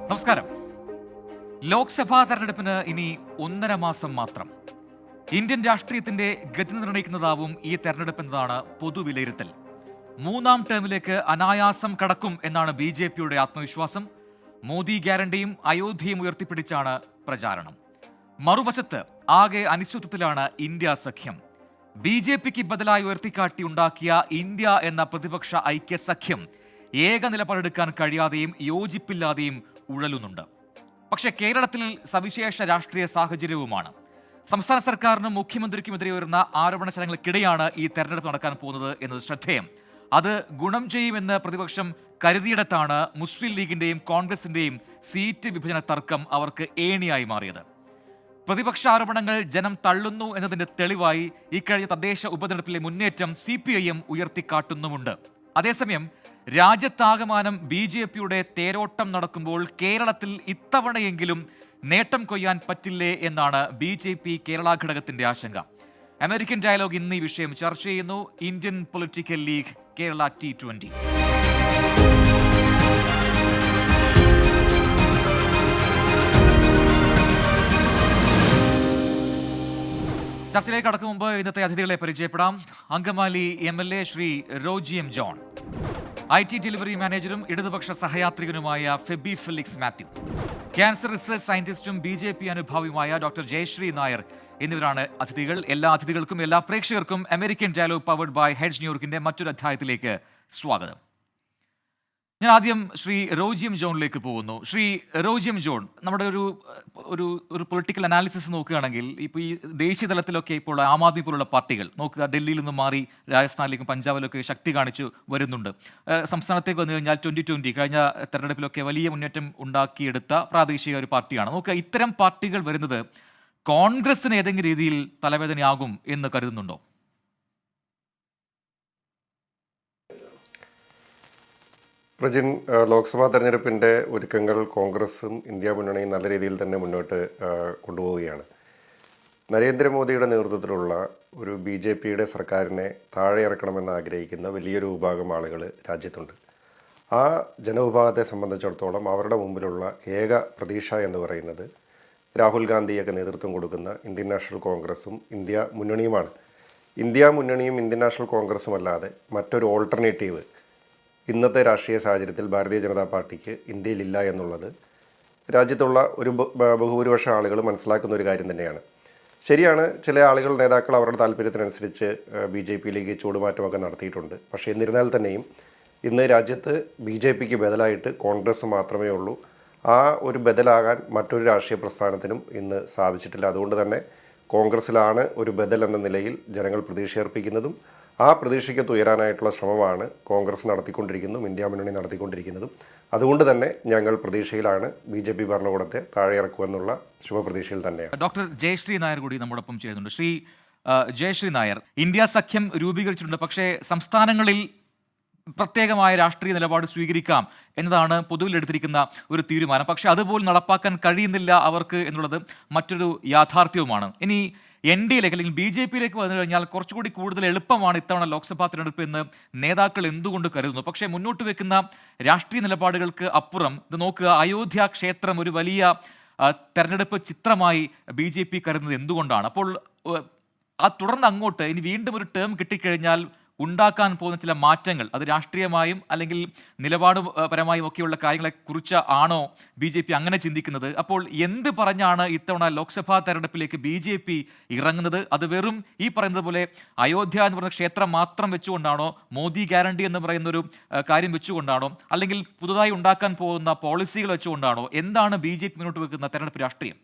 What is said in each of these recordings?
നമസ്കാരം. ലോക്സഭാ തെരഞ്ഞെടുപ്പിന് ഇനി 1.5 മാസം മാത്രം. ഇന്ത്യൻ രാഷ്ട്രീയത്തിന്റെ ഗതി നിർണ്ണയിക്കുന്നതാവും ഈ തെരഞ്ഞെടുപ്പ് എന്നതാണ് പൊതുവിലയിരുത്തൽ. 3ാം ടേമിലേക്ക് അനായാസം കടക്കും എന്നാണ് BJPയുടെ ആത്മവിശ്വാസം. മോദി ഗ്യാരണ്ടിയും അയോധ്യയും ഉയർത്തിപ്പിടിച്ചാണ് പ്രചാരണം. മറുവശത്ത് ആകെ അനിശ്ചിതത്വത്തിലാണ് ഇന്ത്യ സഖ്യം. BJPക്ക് ബദലായി ഉയർത്തിക്കാട്ടി ഉണ്ടാക്കിയ ഇന്ത്യ എന്ന പ്രതിപക്ഷ ഐക്യസഖ്യം ഏക നിലപാടെടുക്കാൻ കഴിയാതെയും യോജിപ്പില്ലാതെയും ഉഴലുന്നുണ്ട്. പക്ഷേ കേരളത്തിൽ സവിശേഷ രാഷ്ട്രീയ സാഹചര്യവുമാണ്. സംസ്ഥാന സർക്കാരിനും മുഖ്യമന്ത്രിക്കുമെതിരെ ഉയർന്ന ആരോപണശരങ്ങൾക്കിടെയാണ് ഈ തെരഞ്ഞെടുപ്പ് നടക്കാൻ പോകുന്നത് എന്നത് ശ്രദ്ധേയം. അത് ഗുണം ചെയ്യുമെന്ന് പ്രതിപക്ഷം കരുതിയിടത്താണ് മുസ്ലിം ലീഗിന്റെയും കോൺഗ്രസിന്റെയും സീറ്റ് വിഭജന തർക്കം അവർക്ക് ഏണിയായി മാറിയത്. പ്രതിപക്ഷ ആരോപണങ്ങൾ ജനം തള്ളുന്നു എന്നതിന്റെ തെളിവായി ഇക്കഴിഞ്ഞ തദ്ദേശ ഉപതെരഞ്ഞെടുപ്പിലെ മുന്നേറ്റം CPIM ഉയർത്തിക്കാട്ടുന്നുമുണ്ട്. അതേസമയം രാജ്യത്താകമാനം BJPയുടെ തേരോട്ടം നടക്കുമ്പോൾ കേരളത്തിൽ ഇത്തവണയെങ്കിലും നേട്ടം കൊയ്യാൻ പറ്റില്ലേ എന്നാണ് BJP കേരള ഘടകത്തിന്റെ ആശങ്ക. അമേരിക്കൻ ഡയലോഗ് ഇന്ന് ഈ വിഷയം ചർച്ച ചെയ്യുന്നു. Indian political league Kerala T20. ചർച്ചയിലേക്ക് കടക്കും മുമ്പ് ഇന്നത്തെ അതിഥികളെ പരിചയപ്പെടാം. Angamaly MLA Shri Roji M. John, IT delivery മാനേജറും ഇടതുപക്ഷ സഹയാത്രികനുമായ ഫെബി ഫെലിക്സ് മാത്യു, ക്യാൻസർ റിസർച്ച് സയന്റിസ്റ്റും BJP അനുഭാവിയുമായ ഡോക്ടർ ജയശ്രീ നായർ എന്നിവരാണ് അതിഥികൾ. എല്ലാ അതിഥികൾക്കും എല്ലാ പ്രേക്ഷകർക്കും American dialogue powered by heads ന്യൂയോർക്കിന്റെ മറ്റൊരു അധ്യായത്തിലേക്ക് സ്വാഗതം. ഞാൻ ആദ്യം ശ്രീ റോജി M. ജോണിലേക്ക് പോകുന്നു. ശ്രീ റോജി M. ജോൺ, നമ്മുടെ ഒരു പൊളിറ്റിക്കൽ അനാലിസിസ് നോക്കുകയാണെങ്കിൽ ഇപ്പോൾ ഈ ദേശീയ തലത്തിലൊക്കെ ഇപ്പോൾ ആം ആദ്മി പോലുള്ള പാർട്ടികൾ നോക്കുക, ഡൽഹിയിൽ നിന്ന് മാറി രാജസ്ഥാനിലേക്കും പഞ്ചാബിലൊക്കെ ശക്തി കാണിച്ചു വരുന്നുണ്ട്. സംസ്ഥാനത്തേക്ക് വന്നു കഴിഞ്ഞാൽ 2020 കഴിഞ്ഞ തെരഞ്ഞെടുപ്പിലൊക്കെ വലിയ മുന്നേറ്റം ഉണ്ടാക്കിയെടുത്ത പ്രാദേശിക ഒരു പാർട്ടിയാണ്. നോക്കുക, ഇത്തരം പാർട്ടികൾ വരുന്നത് കോൺഗ്രസിന് ഏതെങ്കിലും രീതിയിൽ തലവേദനയാകും എന്ന് കരുതുന്നുണ്ടോ? പ്രജിൻ, ലോക്സഭാ തെരഞ്ഞെടുപ്പിൻ്റെ ഒരുക്കങ്ങൾ കോൺഗ്രസും ഇന്ത്യ മുന്നണിയും നല്ല രീതിയിൽ തന്നെ മുന്നോട്ട് കൊണ്ടുപോവുകയാണ്. നരേന്ദ്രമോദിയുടെ നേതൃത്വത്തിലുള്ള ഒരു BJPയുടെ സർക്കാരിനെ താഴെ ഇറക്കണമെന്ന് ആഗ്രഹിക്കുന്ന വലിയൊരു വിഭാഗം ആളുകൾ രാജ്യത്തുണ്ട്. ആ ജനവിഭാഗത്തെ സംബന്ധിച്ചിടത്തോളം അവരുടെ മുമ്പിലുള്ള ഏക പ്രതീക്ഷ എന്ന് പറയുന്നത് രാഹുൽ ഗാന്ധിയൊക്കെ നേതൃത്വം കൊടുക്കുന്ന ഇന്ത്യൻ നാഷണൽ കോൺഗ്രസും ഇന്ത്യ മുന്നണിയുമാണ്. ഇന്ത്യ മുന്നണിയും ഇന്ത്യൻ നാഷണൽ കോൺഗ്രസും അല്ലാതെ മറ്റൊരു ഓൾട്ടർനേറ്റീവ് ഇന്നത്തെ രാഷ്ട്രീയ സാഹചര്യത്തിൽ ഭാരതീയ ജനതാ പാർട്ടിക്ക് ഇന്ത്യയിലില്ല എന്നുള്ളത് രാജ്യത്തുള്ള ഒരു ബഹുഭൂരിപക്ഷം ആളുകൾ മനസ്സിലാക്കുന്ന ഒരു കാര്യം തന്നെയാണ്. ശരിയാണ്, ചില ആളുകൾ നേതാക്കൾ അവരുടെ താല്പര്യത്തിനനുസരിച്ച് BJPയിലേക്ക് ചൂടുമാറ്റമൊക്കെ നടത്തിയിട്ടുണ്ട്. പക്ഷേ എന്നിരുന്നാൽ തന്നെയും ഇന്ന് രാജ്യത്ത് BJPക്ക് ബദലായിട്ട് കോൺഗ്രസ് മാത്രമേ ഉള്ളൂ. ആ ഒരു ബദലാകാൻ മറ്റൊരു രാഷ്ട്രീയ പ്രസ്ഥാനത്തിനും ഇന്ന് സാധിച്ചിട്ടില്ല. അതുകൊണ്ട് തന്നെ കോൺഗ്രസ്സിലാണ് ഒരു ബദൽ എന്ന നിലയിൽ ജനങ്ങൾ പ്രതീക്ഷയർപ്പിക്കുന്നതും ആ പ്രതീക്ഷയ്ക്കത്ത് ഉയരാനായിട്ടുള്ള ശ്രമമാണ് കോൺഗ്രസ് നടത്തിക്കൊണ്ടിരിക്കുന്നതും ഇന്ത്യ മുന്നണി നടത്തിക്കൊണ്ടിരിക്കുന്നതും. അതുകൊണ്ട് തന്നെ ഞങ്ങൾ പ്രതീക്ഷയിലാണ് BJP ഭരണകൂടത്തെ താഴെ ഇറക്കുമെന്നുള്ള ശുഭപ്രതീക്ഷയിൽ തന്നെയാണ്. ഡോക്ടർ ജയശ്രീ നായർ കൂടി നമ്മോടൊപ്പം ചേരുന്നുണ്ട്. ശ്രീ ജയശ്രീ നായർ, ഇന്ത്യ സഖ്യം രൂപീകരിച്ചിട്ടുണ്ട്. പക്ഷേ സംസ്ഥാനങ്ങളിൽ പ്രത്യേകമായ രാഷ്ട്രീയ നിലപാട് സ്വീകരിക്കാം എന്നതാണ് പൊതുവിൽ എടുത്തിരിക്കുന്ന ഒരു തീരുമാനം. പക്ഷേ അതുപോലും നടപ്പാക്കാൻ കഴിയുന്നില്ല അവർക്ക് എന്നുള്ളത് മറ്റൊരു യാഥാർത്ഥ്യവുമാണ്. ഇനി NDAയിലേക്ക് അല്ലെങ്കിൽ BJPയിലേക്ക് വന്നു കഴിഞ്ഞാൽ കുറച്ചുകൂടി കൂടുതൽ എളുപ്പമാണ് ഇത്തവണ ലോക്സഭാ തിരഞ്ഞെടുപ്പ് എന്ന് നേതാക്കൾ എന്തുകൊണ്ട് കരുതുന്നു? പക്ഷേ മുന്നോട്ട് വെക്കുന്ന രാഷ്ട്രീയ നിലപാടുകൾക്ക് അപ്പുറം ഇത് നോക്കുക, അയോധ്യ ക്ഷേത്രം ഒരു വലിയ തെരഞ്ഞെടുപ്പ് ചിത്രമായി BJP കരുതുന്നത് എന്തുകൊണ്ടാണ്? അപ്പോൾ തുടർന്ന് അങ്ങോട്ട് ഇനി വീണ്ടും ഒരു ടേം കിട്ടിക്കഴിഞ്ഞാൽ ഉണ്ടാക്കാൻ പോകുന്ന ചില മാറ്റങ്ങൾ അത് രാഷ്ട്രീയമായും അല്ലെങ്കിൽ നിലപാട് പരമായും ഒക്കെയുള്ള കാര്യങ്ങളെ കുറിച്ച് ആണോ BJP അങ്ങനെ ചിന്തിക്കുന്നത്? അപ്പോൾ എന്ത് പറഞ്ഞാണ് ഇത്തവണ ലോക്സഭാ തെരഞ്ഞെടുപ്പിലേക്ക് BJP ഇറങ്ങുന്നത്? അത് വെറും ഈ പറയുന്നത് പോലെ അയോധ്യ എന്ന് പറയുന്ന ക്ഷേത്രം മാത്രം വെച്ചുകൊണ്ടാണോ, മോദി ഗ്യാരണ്ടി എന്ന് പറയുന്ന ഒരു കാര്യം വെച്ചുകൊണ്ടാണോ, അല്ലെങ്കിൽ പുതുതായി ഉണ്ടാക്കാൻ പോകുന്ന പോളിസികൾ വെച്ചുകൊണ്ടാണോ? എന്താണ് BJP മുന്നോട്ട് വെക്കുന്ന തെരഞ്ഞെടുപ്പ് രാഷ്ട്രീയം?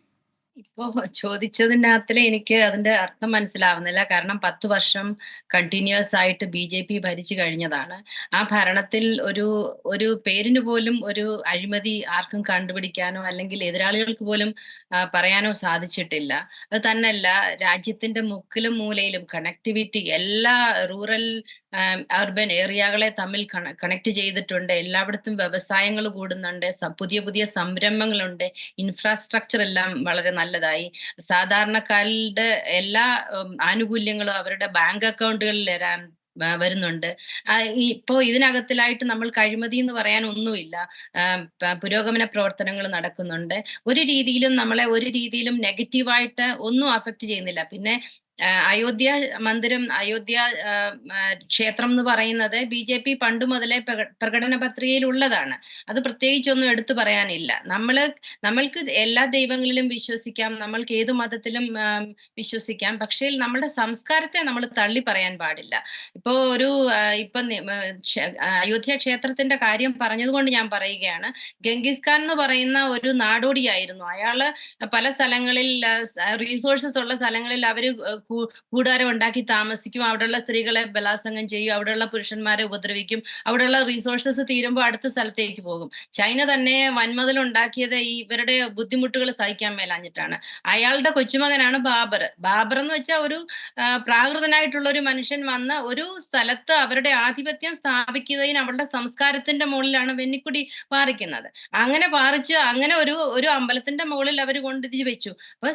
ഇപ്പോ ചോദിച്ചതിനകത്തില് എനിക്ക് അതിന്റെ അർത്ഥം മനസ്സിലാവുന്നില്ല. കാരണം 10 വർഷം കണ്ടിന്യൂസ് ആയിട്ട് BJP ഭരിച്ചു കഴിഞ്ഞതാണ്. ആ ഭരണത്തിൽ ഒരു പേരിന് പോലും ഒരു അഴിമതി ആർക്കും കണ്ടുപിടിക്കാനോ അല്ലെങ്കിൽ എതിരാളികൾക്ക് പോലും പറയാനോ സാധിച്ചിട്ടില്ല. അത് തന്നെയല്ല, രാജ്യത്തിന്റെ മുക്കിലും മൂലയിലും കണക്ടിവിറ്റി എല്ലാ റൂറൽ അർബൻ ഏരിയകളെ തമ്മിൽ കണക്ട് ചെയ്തിട്ടുണ്ട്. എല്ലായിടത്തും വ്യവസായങ്ങൾ കൂടുന്നുണ്ട്, പുതിയ പുതിയ സംരംഭങ്ങളുണ്ട്, ഇൻഫ്രാസ്ട്രക്ചർ എല്ലാം വളരെ നല്ലതായി. സാധാരണക്കാരുടെ എല്ലാ ആനുകൂല്യങ്ങളും അവരുടെ ബാങ്ക് അക്കൗണ്ടുകളിൽ വരുന്നുണ്ട്. ഇപ്പോ ഇതിനകത്തിലായിട്ട് നമ്മൾക്ക് അഴിമതി എന്ന് പറയാൻ ഒന്നുമില്ല. പുരോഗമന പ്രവർത്തനങ്ങൾ നടക്കുന്നുണ്ട്. നമ്മളെ ഒരു രീതിയിലും നെഗറ്റീവായിട്ട് ഒന്നും അഫക്റ്റ് ചെയ്യുന്നില്ല. പിന്നെ അയോധ്യ അയോധ്യ ക്ഷേത്രം എന്ന് പറയുന്നത് BJP പണ്ട് മുതലേ പ്രകടന പത്രികയിൽ ഉള്ളതാണ്. അത് പ്രത്യേകിച്ചൊന്നും എടുത്തു പറയാനില്ല. നമ്മൾക്ക് എല്ലാ ദൈവങ്ങളിലും വിശ്വസിക്കാം, നമ്മൾക്ക് ഏത് മതത്തിലും വിശ്വസിക്കാം. പക്ഷേ നമ്മുടെ സംസ്കാരത്തെ നമ്മൾ തള്ളി പറയാൻ പാടില്ല. ഇപ്പോ അയോധ്യ ക്ഷേത്രത്തിന്റെ കാര്യം പറഞ്ഞതുകൊണ്ട് ഞാൻ പറയുകയാണ്. ഗംഗീസ് ഖാൻ എന്ന് പറയുന്ന ഒരു നാടോടിയായിരുന്നു. അയാള് പല സ്ഥലങ്ങളിൽ റീസോഴ്സസ് ഉള്ള സ്ഥലങ്ങളിൽ അവര് കൂടാരം ഉണ്ടാക്കി താമസിക്കും, അവിടെയുള്ള സ്ത്രീകളെ ബലാത്സംഗം ചെയ്യും, അവിടെയുള്ള പുരുഷന്മാരെ ഉപദ്രവിക്കും, അവിടെയുള്ള റീസോഴ്സസ് തീരുമ്പോൾ അടുത്ത സ്ഥലത്തേക്ക് പോകും. ചൈന തന്നെ വൻമതിൽ ഉണ്ടാക്കിയത് ഇവരുടെ ബുദ്ധിമുട്ടുകൾ സഹിക്കാൻ മേലാഞ്ഞിട്ടാണ്. അയാളുടെ കൊച്ചുമകനാണ് ബാബർ എന്ന് വെച്ചാൽ ഒരു പ്രാകൃതനായിട്ടുള്ള ഒരു മനുഷ്യൻ വന്ന് ഒരു സ്ഥലത്ത് അവരുടെ ആധിപത്യം സ്ഥാപിക്കുന്നതിന് അവരുടെ സംസ്കാരത്തിന്റെ മുകളിലാണ് വെന്നിക്കുടി പാറിക്കുന്നത്. അങ്ങനെ പാറിച്ച് അങ്ങനെ ഒരു അമ്പലത്തിന്റെ മുകളിൽ അവർ കൊണ്ടിരിച്ച് വെച്ചു. അപ്പൊ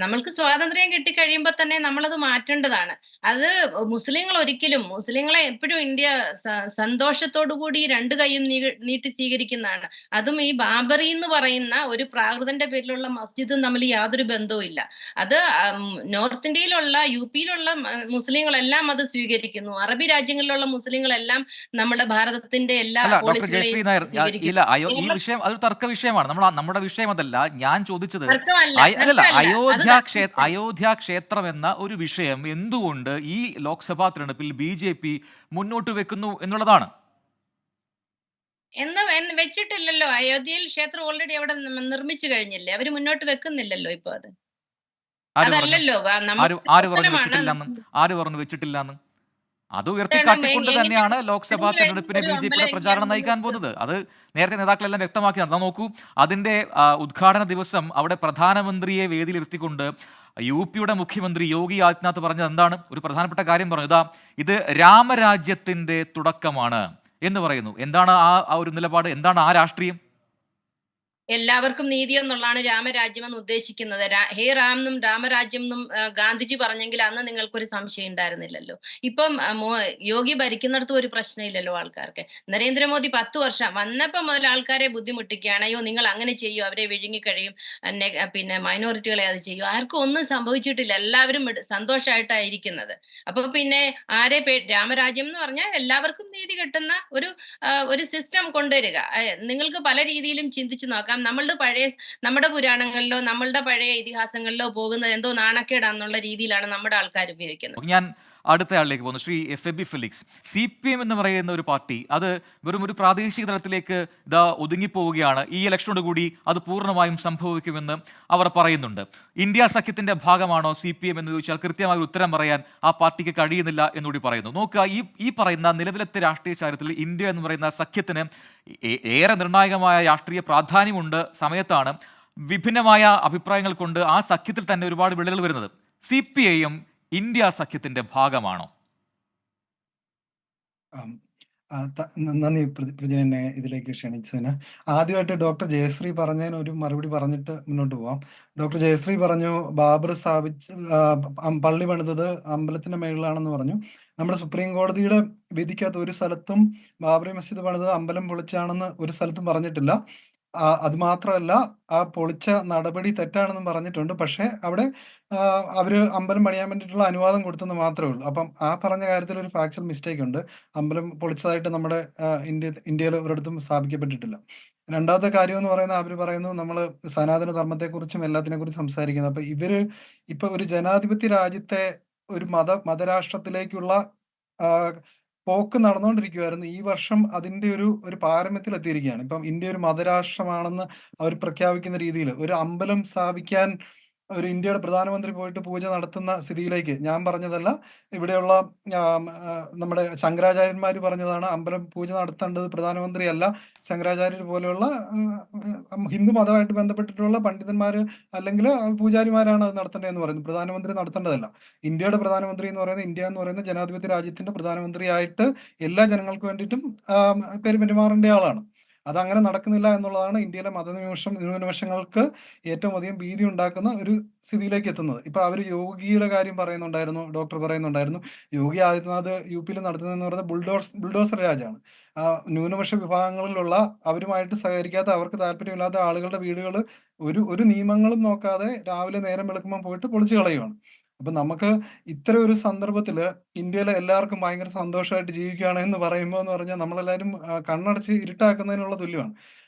നമ്മൾക്ക് സ്വാതന്ത്ര്യം കിട്ടിക്കഴിയുമ്പോൾ തന്നെ നമ്മളത് മാറ്റേണ്ടതാണ്. അത് മുസ്ലിങ്ങളെ എപ്പോഴും ഇന്ത്യ സന്തോഷത്തോടു കൂടി രണ്ട് കൈയും നീട്ടി സ്വീകരിക്കുന്നതാണ്. അതും ഈ ബാബറി എന്ന് പറയുന്ന ഒരു പ്രാകൃതന്റെ പേരിലുള്ള മസ്ജിദും തമ്മിൽ യാതൊരു ബന്ധവും ഇല്ല. അത് നോർത്ത് ഇന്ത്യയിലുള്ള UP-യിലുള്ള മുസ്ലിങ്ങളെല്ലാം അത് സ്വീകരിക്കുന്നു. അറബി രാജ്യങ്ങളിലുള്ള മുസ്ലിങ്ങളെല്ലാം നമ്മുടെ ഭാരതത്തിന്റെ എല്ലാ ഡോക്ടർ ജയശ്രീ നായർ, ഇല്ല, ഈ വിഷയം അതൊരു തർക്ക വിഷയമാണ്. നമ്മുടെ വിഷയം അതല്ല. ഞാൻ ചോദിച്ചത് അയോധ്യ ക്ഷേത്രം എന്ന ഒരു വിഷയം എന്തുകൊണ്ട് ഈ ലോക്സഭാ തെരഞ്ഞെടുപ്പിൽ BJP മുന്നോട്ട് വെക്കുന്നു എന്നുള്ളതാണ്. വെച്ചിട്ടില്ലല്ലോ. അയോധ്യയിൽ ക്ഷേത്രം ഓൾറെഡി അവിടെ നിർമ്മിച്ചു കഴിഞ്ഞില്ലേ, അവര് മുന്നോട്ട് വെക്കുന്നില്ലല്ലോ ഇപ്പൊ. അതല്ലല്ലോ ആര് പറഞ്ഞു വെച്ചിട്ടില്ലെന്ന്? അത് ഉയർത്തിക്കാട്ടിക്കൊണ്ട് തന്നെയാണ് ലോക്സഭാ തെരഞ്ഞെടുപ്പിനെ BJP-യുടെ പ്രചാരണം നയിക്കാൻ പോകുന്നത്. അത് നേരത്തെ നേതാക്കളെല്ലാം വ്യക്തമാക്കിയാണ്. നോക്കൂ, അതിന്റെ ഉദ്ഘാടന ദിവസം അവിടെ പ്രധാനമന്ത്രിയെ വേദിയിലിരുത്തിക്കൊണ്ട് UP-യുടെ മുഖ്യമന്ത്രി യോഗി ആദിത്യനാഥ് പറഞ്ഞത് എന്താണ്? ഒരു പ്രധാനപ്പെട്ട കാര്യം പറഞ്ഞു. ഇത് രാമരാജ്യത്തിന്റെ തുടക്കമാണ് എന്ന് പറയുന്നു. എന്താണ് ആ ഒരു നിലപാട്? എന്താണ് ആ രാഷ്ട്രീയം? എല്ലാവർക്കും നീതി എന്നുള്ളതാണ് രാമരാജ്യം എന്ന് ഉദ്ദേശിക്കുന്നത്. ഹേ റാം എന്നും രാമരാജ്യം എന്നും ഗാന്ധിജി പറഞ്ഞെങ്കിൽ അന്ന് നിങ്ങൾക്കൊരു സംശയം ഉണ്ടായിരുന്നില്ലല്ലോ. ഇപ്പം യോഗി ഭരിക്കുന്നിടത്തും ഒരു പ്രശ്നമില്ലല്ലോ ആൾക്കാർക്ക്. നരേന്ദ്രമോദി 10 വർഷം വന്നപ്പോൾ മുതൽ ആൾക്കാരെ ബുദ്ധിമുട്ടിക്കുകയാണ്. അയ്യോ നിങ്ങൾ അങ്ങനെ ചെയ്യൂ, അവരെ വിഴുങ്ങിക്കഴിയും, പിന്നെ മൈനോറിറ്റികളെ അത് ചെയ്യൂ. ആർക്കും ഒന്നും സംഭവിച്ചിട്ടില്ല, എല്ലാവരും സന്തോഷമായിട്ടായിരിക്കുന്നത്. അപ്പൊ പിന്നെ രാമരാജ്യം എന്ന് പറഞ്ഞാൽ എല്ലാവർക്കും നീതി കിട്ടുന്ന ഒരു സിസ്റ്റം കൊണ്ടുവരിക. നിങ്ങൾക്ക് പല രീതിയിലും ചിന്തിച്ചു നോക്കാം. നമ്മുടെ പുരാണങ്ങളിലോ നമ്മളുടെ പഴയ ഇതിഹാസങ്ങളിലോ പോകുന്നത് എന്തോ നാണക്കേടാന്നുള്ള രീതിയിലാണ് നമ്മുടെ ആൾക്കാർ ഉപയോഗിക്കുന്നത്. ഞാൻ അടുത്ത ആളിലേക്ക് പോകുന്നു. ശ്രീ FAB ഫെലിക്സ്, CPM എന്ന് പറയുന്ന ഒരു പാർട്ടി അത് വെറും ഒരു പ്രാദേശിക തലത്തിലേക്ക് ഒതുങ്ങിപ്പോവുകയാണ്. ഈ ഇലക്ഷനോട് കൂടി അത് പൂർണ്ണമായും സംഭവിക്കുമെന്ന് അവർ പറയുന്നുണ്ട്. ഇന്ത്യ സഖ്യത്തിന്റെ ഭാഗമാണോ CPM എന്ന് ചോദിച്ചാൽ കൃത്യമായ ഉത്തരം പറയാൻ ആ പാർട്ടിക്ക് കഴിയുന്നില്ല എന്നുകൂടി പറയുന്നു. നോക്കുക, ഈ പറയുന്ന നിലവിലത്തെ രാഷ്ട്രീയ ചാരിത്രത്തിൽ ഇന്ത്യ എന്ന് പറയുന്ന സഖ്യത്തിന് ഏറെ നിർണായകമായ രാഷ്ട്രീയ പ്രാധാന്യമുണ്ട് സമയത്താണ് വിഭിന്നമായ അഭിപ്രായങ്ങൾ കൊണ്ട് ആ സഖ്യത്തിൽ തന്നെ ഒരുപാട് വിള്ളലുകൾ വരുന്നത്. CPIM ഇന്ത്യ സഖ്യത്തിന്റെ ഭാഗമാണോ? നന്ദി പ്രജിൻ, എന്നെ ഇതിലേക്ക് ക്ഷണിച്ചതിന്. ആദ്യമായിട്ട് ഡോക്ടർ ജയശ്രീ പറഞ്ഞതിന് ഒരു മറുപടി പറഞ്ഞിട്ട് മുന്നോട്ട് പോവാം. ഡോക്ടർ ജയശ്രീ പറഞ്ഞു ബാബർ പള്ളി പണിതത് അമ്പലത്തിന്റെ മേളിലാണെന്ന് പറഞ്ഞു. നമ്മുടെ സുപ്രീം കോടതിയുടെ വിധിക്കകത്ത് ഒരു സ്ഥലത്തും ബാബറി മസ്ജിദ് പണിതത് അമ്പലം പൊളിച്ചാണെന്ന് ഒരു സ്ഥലത്തും പറഞ്ഞിട്ടില്ല. അത് മാത്രമല്ല, ആ പൊളിച്ച നടപടി തെറ്റാണെന്നും പറഞ്ഞിട്ടുണ്ട്. പക്ഷെ അവിടെ അവര് അമ്പലം പണിയാൻ വേണ്ടിയിട്ടുള്ള അനുവാദം കൊടുത്തെന്ന് മാത്രമേ ഉള്ളൂ. അപ്പം ആ പറഞ്ഞ കാര്യത്തിൽ ഒരു ഫാക്ച്വൽ മിസ്റ്റേക്ക് ഉണ്ട്. അമ്പലം പൊളിച്ചതായിട്ട് നമ്മുടെ ഇന്ത്യയിൽ ഒരിടത്തും സ്ഥാപിക്കപ്പെട്ടിട്ടില്ല. രണ്ടാമത്തെ കാര്യം എന്ന് പറയുന്നത്, അവര് പറയുന്നു നമ്മൾ സനാതന ധർമ്മത്തെക്കുറിച്ചും എല്ലാത്തിനെ കുറിച്ചും സംസാരിക്കുന്നത്. അപ്പൊ ഇവര് ഇപ്പൊ ഒരു ജനാധിപത്യ രാജ്യത്തെ ഒരു മതരാഷ്ട്രത്തിലേക്കുള്ള പോക്ക് നടന്നുകൊണ്ടിരിക്കുകയായിരുന്നു. ഈ വർഷം അതിന്റെ ഒരു പാരമ്യത്തിൽ എത്തിയിരിക്കുകയാണ്. ഇപ്പം ഇന്ത്യ ഒരു മതരാഷ്ട്രമാണെന്ന് അവർ പ്രഖ്യാപിക്കുന്ന രീതിയിൽ ഒരു അമ്പലം സ്ഥാപിക്കാൻ ഒരു ഇന്ത്യയുടെ പ്രധാനമന്ത്രി പോയിട്ട് പൂജ നടത്തുന്ന സ്ഥിതിയിലേക്ക്, ഞാൻ പറഞ്ഞതല്ല, ഇവിടെയുള്ള നമ്മുടെ ശങ്കരാചാര്യന്മാർ പറഞ്ഞതാണ്, അമ്പലം പൂജ നടത്തേണ്ടത് പ്രധാനമന്ത്രിയല്ല, ശങ്കരാചാര്യർ പോലെയുള്ള ഹിന്ദു മതമായിട്ട് ബന്ധപ്പെട്ടിട്ടുള്ള പണ്ഡിതന്മാർ അല്ലെങ്കിൽ പൂജാരിമാരാണ് അത് നടത്തേണ്ടതെന്ന് പറയുന്നത്. പ്രധാനമന്ത്രി നടത്തേണ്ടതല്ല. ഇന്ത്യയുടെ പ്രധാനമന്ത്രി എന്ന് പറയുന്നത്, ഇന്ത്യ എന്ന് പറയുന്ന ജനാധിപത്യ രാജ്യത്തിന്റെ പ്രധാനമന്ത്രിയായിട്ട് എല്ലാ ജനങ്ങൾക്ക് വേണ്ടിയിട്ടും പെരുമാറേണ്ട ആളാണ്. അതങ്ങനെ നടക്കുന്നില്ല എന്നുള്ളതാണ് ഇന്ത്യയിലെ ന്യൂനപക്ഷങ്ങൾക്ക് ഏറ്റവും അധികം ഭീതി ഉണ്ടാക്കുന്ന ഒരു സ്ഥിതിയിലേക്ക് എത്തുന്നത്. ഇപ്പൊ അവർ യോഗിയുടെ കാര്യം പറയുന്നുണ്ടായിരുന്നു, ഡോക്ടർ പറയുന്നുണ്ടായിരുന്നു. യോഗി ആദിത്യനാഥ് UP-യിൽ നടത്തുന്നതെന്ന് പറയുന്നത് ബുൾഡോസർ രാജാണ്. ന്യൂനപക്ഷ വിഭാഗങ്ങളിലുള്ള അവരുമായിട്ട് സഹകരിക്കാത്ത, അവർക്ക് താല്പര്യമില്ലാത്ത ആളുകളുടെ വീടുകൾ ഒരു നിയമങ്ങളും നോക്കാതെ രാവിലെ നേരം വെളുക്കുമ്പോൾ പോയിട്ട് പൊളിച്ചു കളയുവാണ്. അപ്പൊ നമുക്ക് ഇത്തരം ഒരു സന്ദർഭത്തില് ഇന്ത്യയിലെ എല്ലാവർക്കും ഭയങ്കര സന്തോഷമായിട്ട് ജീവിക്കുകയാണ് എന്ന് പറയുമ്പോൾ എന്ന് പറഞ്ഞാൽ നമ്മളെല്ലാവരും കണ്ണടച്ച് ഇരുട്ടാക്കുന്നതിനുള്ള തുല്യമാണ്.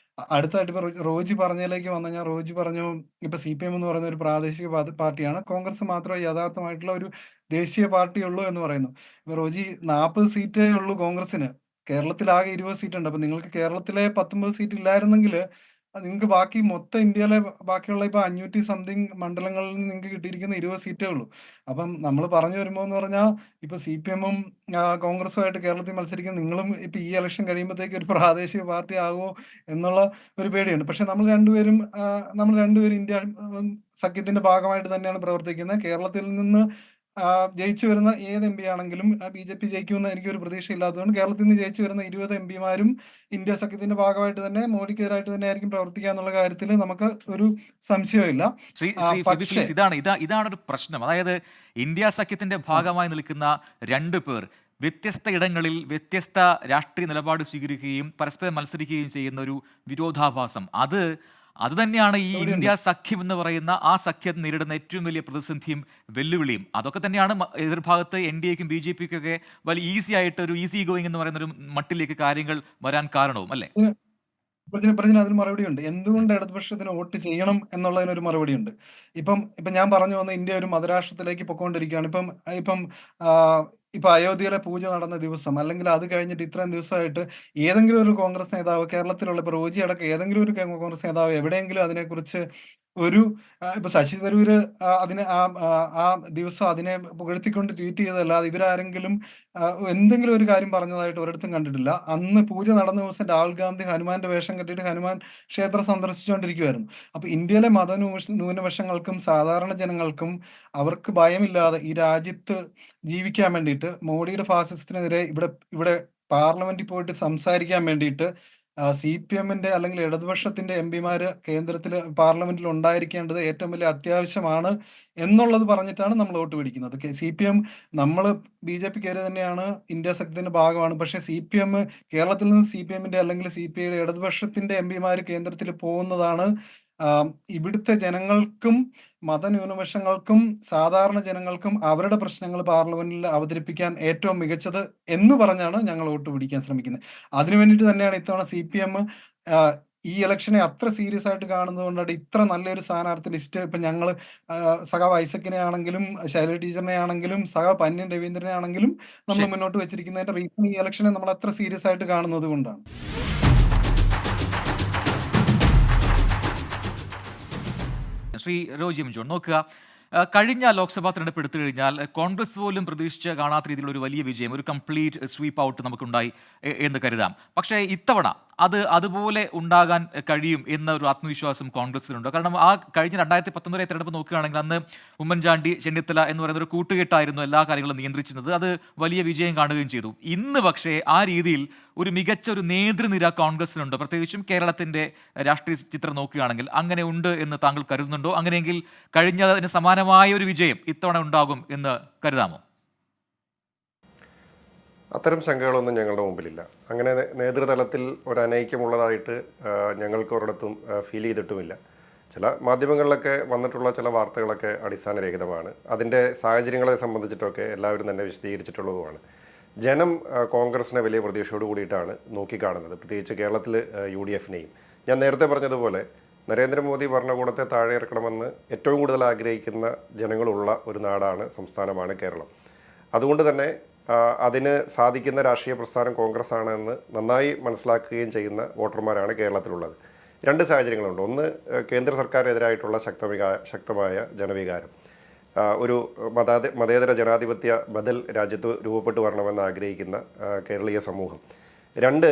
അടുത്തായിട്ട് ഇപ്പൊ റോജി പറഞ്ഞതിലേക്ക് വന്നു കഴിഞ്ഞാൽ, റോജി പറഞ്ഞു ഇപ്പൊ CPM എന്ന് പറയുന്ന ഒരു പ്രാദേശിക പാർട്ടിയാണ്, കോൺഗ്രസ് മാത്രമേ യഥാർത്ഥമായിട്ടുള്ള ഒരു ദേശീയ പാർട്ടിയുള്ളൂ എന്ന് പറയുന്നു. ഇപ്പൊ റോജി 40 സീറ്റേ ഉള്ളൂ കോൺഗ്രസിന്. കേരളത്തിൽ ആകെ 20 സീറ്റ് ഉണ്ട്. അപ്പൊ നിങ്ങൾക്ക് കേരളത്തിലെ 19 സീറ്റ് ഇല്ലായിരുന്നെങ്കിൽ നിങ്ങൾക്ക് ബാക്കി മൊത്തം ഇന്ത്യയിലെ ബാക്കിയുള്ള ഇപ്പൊ 500 സംതിങ് മണ്ഡലങ്ങളിൽ നിന്ന് നിങ്ങൾക്ക് കിട്ടിയിരിക്കുന്ന 20 സീറ്റേ ഉള്ളൂ. അപ്പം നമ്മൾ പറഞ്ഞു വരുമ്പോ എന്ന് പറഞ്ഞാൽ ഇപ്പൊ CPM-ഉം കോൺഗ്രസുമായിട്ട് കേരളത്തിൽ മത്സരിക്കുന്ന നിങ്ങളും ഇപ്പൊ ഈ ഇലക്ഷൻ കഴിയുമ്പോഴത്തേക്ക് ഒരു പ്രാദേശിക പാർട്ടി ആകുമോ എന്നുള്ള ഒരു പേടിയുണ്ട്. പക്ഷെ നമ്മൾ രണ്ടുപേരും ഇന്ത്യ സഖ്യത്തിന്റെ ഭാഗമായിട്ട് തന്നെയാണ് പ്രവർത്തിക്കുന്നത്. കേരളത്തിൽ നിന്ന് ജയിച്ചു വരുന്ന ഏത് MP ആണെങ്കിലും BJP ജയിക്കുമെന്ന് എനിക്കൊരു പ്രതീക്ഷയില്ലാത്തതുകൊണ്ട് കേരളത്തിൽ നിന്ന് ജയിച്ചു വരുന്ന 20 MP-മാരും ഇന്ത്യ സഖ്യത്തിന്റെ ഭാഗമായിട്ട് തന്നെ മോഡിക്കെതിരായിട്ട് തന്നെ ആയിരിക്കും പ്രവർത്തിക്കുക എന്നുള്ള കാര്യത്തിൽ നമുക്ക് ഒരു സംശയമില്ല. പക്ഷേ ഇതാണ് ഒരു പ്രശ്നം. അതായത് ഇന്ത്യ സഖ്യത്തിന്റെ ഭാഗമായി നിൽക്കുന്ന രണ്ടു പേർ വ്യത്യസ്ത ഇടങ്ങളിൽ വ്യത്യസ്ത രാഷ്ട്രീയ നിലപാട് സ്വീകരിക്കുകയും പരസ്പരം മത്സരിക്കുകയും ചെയ്യുന്ന ഒരു വിരോധാഭാസം, അത് തന്നെയാണ് ഈ ഇന്ത്യ സഖ്യം എന്ന് പറയുന്ന ആ സഖ്യം നേരിടുന്ന ഏറ്റവും വലിയ പ്രതിസന്ധിയും വെല്ലുവിളിയും. അതൊക്കെ തന്നെയാണ് എതിർഭാഗത്ത് NDA-ക്കും BJP-ക്കും ഒക്കെ വലിയ ഈസി ആയിട്ട് ഒരു ഈസി ഗോയിങ് എന്ന് പറയുന്ന ഒരു മട്ടിലേക്ക് കാര്യങ്ങൾ വരാൻ കാരണവും, അല്ലേ? അതിന് മറുപടിയുണ്ട്. എന്തുകൊണ്ട് ഇടതുപക്ഷത്തിന് വോട്ട് ചെയ്യണം എന്നുള്ളതിനൊരു മറുപടിയുണ്ട്. ഇപ്പം ഞാൻ പറഞ്ഞു വന്ന ഇന്ത്യ ഒരു മതരാഷ്ട്രത്തിലേക്ക് പൊക്കോണ്ടിരിക്കുകയാണ്. ഇപ്പൊ അയോധ്യയിലെ പൂജ നടന്ന ദിവസം, അല്ലെങ്കിൽ അത് കഴിഞ്ഞിട്ട് ഇത്രയും ദിവസമായിട്ട് ഏതെങ്കിലും ഒരു കോൺഗ്രസ് നേതാവ്, കേരളത്തിലുള്ള ഇപ്പൊ റോജി അടക്കം ഏതെങ്കിലും ഒരു കോൺഗ്രസ് നേതാവ് എവിടെയെങ്കിലും അതിനെക്കുറിച്ച് ഇപ്പൊ ശശി തരൂര് അതിനെ ആ ദിവസം അതിനെ പുകഴ്ത്തിക്കൊണ്ട് ട്വീറ്റ് ചെയ്തതല്ലാതെ ഇവരാരെങ്കിലും എന്തെങ്കിലും ഒരു കാര്യം പറഞ്ഞതായിട്ട് ഒരിടത്തും കണ്ടിട്ടില്ല. അന്ന് പൂജ നടന്ന ദിവസം രാഹുൽ ഗാന്ധി ഹനുമാന്റെ വേഷം കെട്ടിയിട്ട് ഹനുമാൻ ക്ഷേത്രം സന്ദർശിച്ചുകൊണ്ടിരിക്കുവായിരുന്നു. അപ്പൊ ഇന്ത്യയിലെ ന്യൂനപക്ഷങ്ങൾക്കും സാധാരണ ജനങ്ങൾക്കും അവർക്ക് ഭയമില്ലാതെ ഈ രാജ്യത്ത് ജീവിക്കാൻ വേണ്ടിയിട്ട് മോഡിയുടെ ഫാസിസത്തിനെതിരെ ഇവിടെ പാർലമെന്റിൽ പോയിട്ട് സംസാരിക്കാൻ വേണ്ടിയിട്ട് CPM-ന്റെ അല്ലെങ്കിൽ ഇടതുപക്ഷത്തിന്റെ MP-മാര് കേന്ദ്രത്തിൽ പാർലമെന്റിൽ ഉണ്ടായിരിക്കേണ്ടത് ഏറ്റവും വലിയ അത്യാവശ്യമാണ് എന്നുള്ളത് പറഞ്ഞിട്ടാണ് നമ്മൾ വോട്ട് പിടിക്കുന്നത്. CPM നമ്മൾ BJP-ക്കെതിരെ തന്നെയാണ്, ഇന്ത്യ സഖ്യത്തിന്റെ ഭാഗമാണ്. പക്ഷെ CPM കേരളത്തിൽ നിന്ന് CPM-ന്റെ അല്ലെങ്കിൽ CPI-യുടെ ഇടതുപക്ഷത്തിന്റെ MP-മാര് കേന്ദ്രത്തിൽ പോകുന്നതാണ് ഇവിടുത്തെ ജനങ്ങൾക്കും മതന്യൂനപക്ഷങ്ങൾക്കും സാധാരണ ജനങ്ങൾക്കും അവരുടെ പ്രശ്നങ്ങൾ പാർലമെന്റിൽ അവതരിപ്പിക്കാൻ ഏറ്റവും മികച്ചത് എന്ന് പറഞ്ഞാണ് ഞങ്ങൾ വോട്ട് പിടിക്കാൻ ശ്രമിക്കുന്നത്. അതിനു വേണ്ടിയിട്ട് തന്നെയാണ് ഇത്തവണ CPM ഈ ഇലക്ഷനെ അത്ര സീരിയസ് ആയിട്ട് കാണുന്നതുകൊണ്ടാണ് ഇത്ര നല്ലൊരു സ്ഥാനാർത്ഥി ലിസ്റ്റ് ഇപ്പൊ ഞങ്ങൾ സഖാവ് ഐസക്കിനെ ആണെങ്കിലും ശൈലജ ടീച്ചറിനെ ആണെങ്കിലും സഖാവ് പന്ന്യൻ രവീന്ദ്രനെ ആണെങ്കിലും നമ്മൾ മുന്നോട്ട് വെച്ചിരിക്കുന്നതിന്റെ റീസൺ ഈ ഇലക്ഷനെ നമ്മൾ അത്ര സീരിയസ് ആയിട്ട് കാണുന്നത് കൊണ്ടാണ്. ശ്രീ റോജി ജോൺ, നോക്കുക, കഴിഞ്ഞ ലോക്സഭാ തെരഞ്ഞെടുപ്പ് എടുത്തു കഴിഞ്ഞാൽ കോൺഗ്രസ് പോലും പ്രതീക്ഷിച്ച് കാണാത്ത രീതിയിലുള്ള ഒരു വലിയ വിജയം, ഒരു കംപ്ലീറ്റ് സ്വീപ്പ് ഔട്ട് നമുക്കുണ്ടായി എന്ന് കരുതാം. പക്ഷേ ഇത്തവണ അതുപോലെ ഉണ്ടാകാൻ കഴിയും എന്ന ഒരു ആത്മവിശ്വാസം കോൺഗ്രസിനുണ്ട്. കാരണം ആ കഴിഞ്ഞ 2019 തെരഞ്ഞെടുപ്പ് നോക്കുകയാണെങ്കിൽ അന്ന് ഉമ്മൻചാണ്ടി, ചെന്നിത്തല എന്ന് പറയുന്ന ഒരു കൂട്ടുകെട്ടായിരുന്നു എല്ലാ കാര്യങ്ങളും നിയന്ത്രിച്ചിരുന്നത്. അത് വലിയ വിജയം കാണുകയും ചെയ്തു. ഇന്ന് പക്ഷേ ആ രീതിയിൽ ഒരു മികച്ച ഒരു നേതൃനിര കോൺഗ്രസിനുണ്ട്. പ്രത്യേകിച്ചും കേരളത്തിന്റെ രാഷ്ട്രീയ ചിത്രം നോക്കുകയാണെങ്കിൽ അങ്ങനെ ഉണ്ട് എന്ന് താങ്കൾ കരുതുന്നുണ്ടോ? അങ്ങനെയെങ്കിൽ കഴിഞ്ഞതിന് സമാനമായ ഒരു വിജയം ഇത്തവണ ഉണ്ടാകും എന്ന് കരുതാമോ? അത്തരം ശങ്കകളൊന്നും ഞങ്ങളുടെ മുമ്പിലില്ല. അങ്ങനെ നേതൃതലത്തിൽ ഒരു അനൈക്യമുള്ളതായിട്ട് ഞങ്ങൾക്ക് ഒരിടത്തും ഫീൽ ചെയ്തിട്ടുമില്ല. ചില മാധ്യമങ്ങളിലൊക്കെ വന്നിട്ടുള്ള ചില വാർത്തകളൊക്കെ അടിസ്ഥാനരഹിതമാണ്. അതിൻ്റെ സാഹചര്യങ്ങളെ സംബന്ധിച്ചിട്ടൊക്കെ എല്ലാവരും തന്നെ വിശദീകരിച്ചിട്ടുള്ളതുമാണ്. ജനം കോൺഗ്രസിനെ വലിയ പ്രതീക്ഷയോട് കൂടിയിട്ടാണ് നോക്കിക്കാണുന്നത്, പ്രത്യേകിച്ച് കേരളത്തിൽ UDF-നെയും. ഞാൻ നേരത്തെ പറഞ്ഞതുപോലെ നരേന്ദ്രമോദി ഭരണകൂടത്തെ താഴെ ഇറക്കണമെന്ന് ഏറ്റവും കൂടുതൽ ആഗ്രഹിക്കുന്ന ജനങ്ങളുള്ള ഒരു നാടാണ്, സംസ്ഥാനമാണ് കേരളം. അതുകൊണ്ട് തന്നെ അതിന് സാധിക്കുന്ന രാഷ്ട്രീയ പ്രസ്ഥാനം കോൺഗ്രസ് ആണ് എന്ന് നന്നായി മനസ്സിലാക്കുകയും ചെയ്യുന്ന വോട്ടർമാരാണ് കേരളത്തിലുള്ളത്. രണ്ട് സാഹചര്യങ്ങളുണ്ട്. ഒന്ന്, കേന്ദ്ര സർക്കാരിനെതിരായിട്ടുള്ള ശക്തമായ ജനവികാരം, ഒരു മതേതര ജനാധിപത്യ ബദൽ രാജ്യത്ത് രൂപപ്പെട്ടു വരണമെന്ന് ആഗ്രഹിക്കുന്ന കേരളീയ സമൂഹം. രണ്ട്,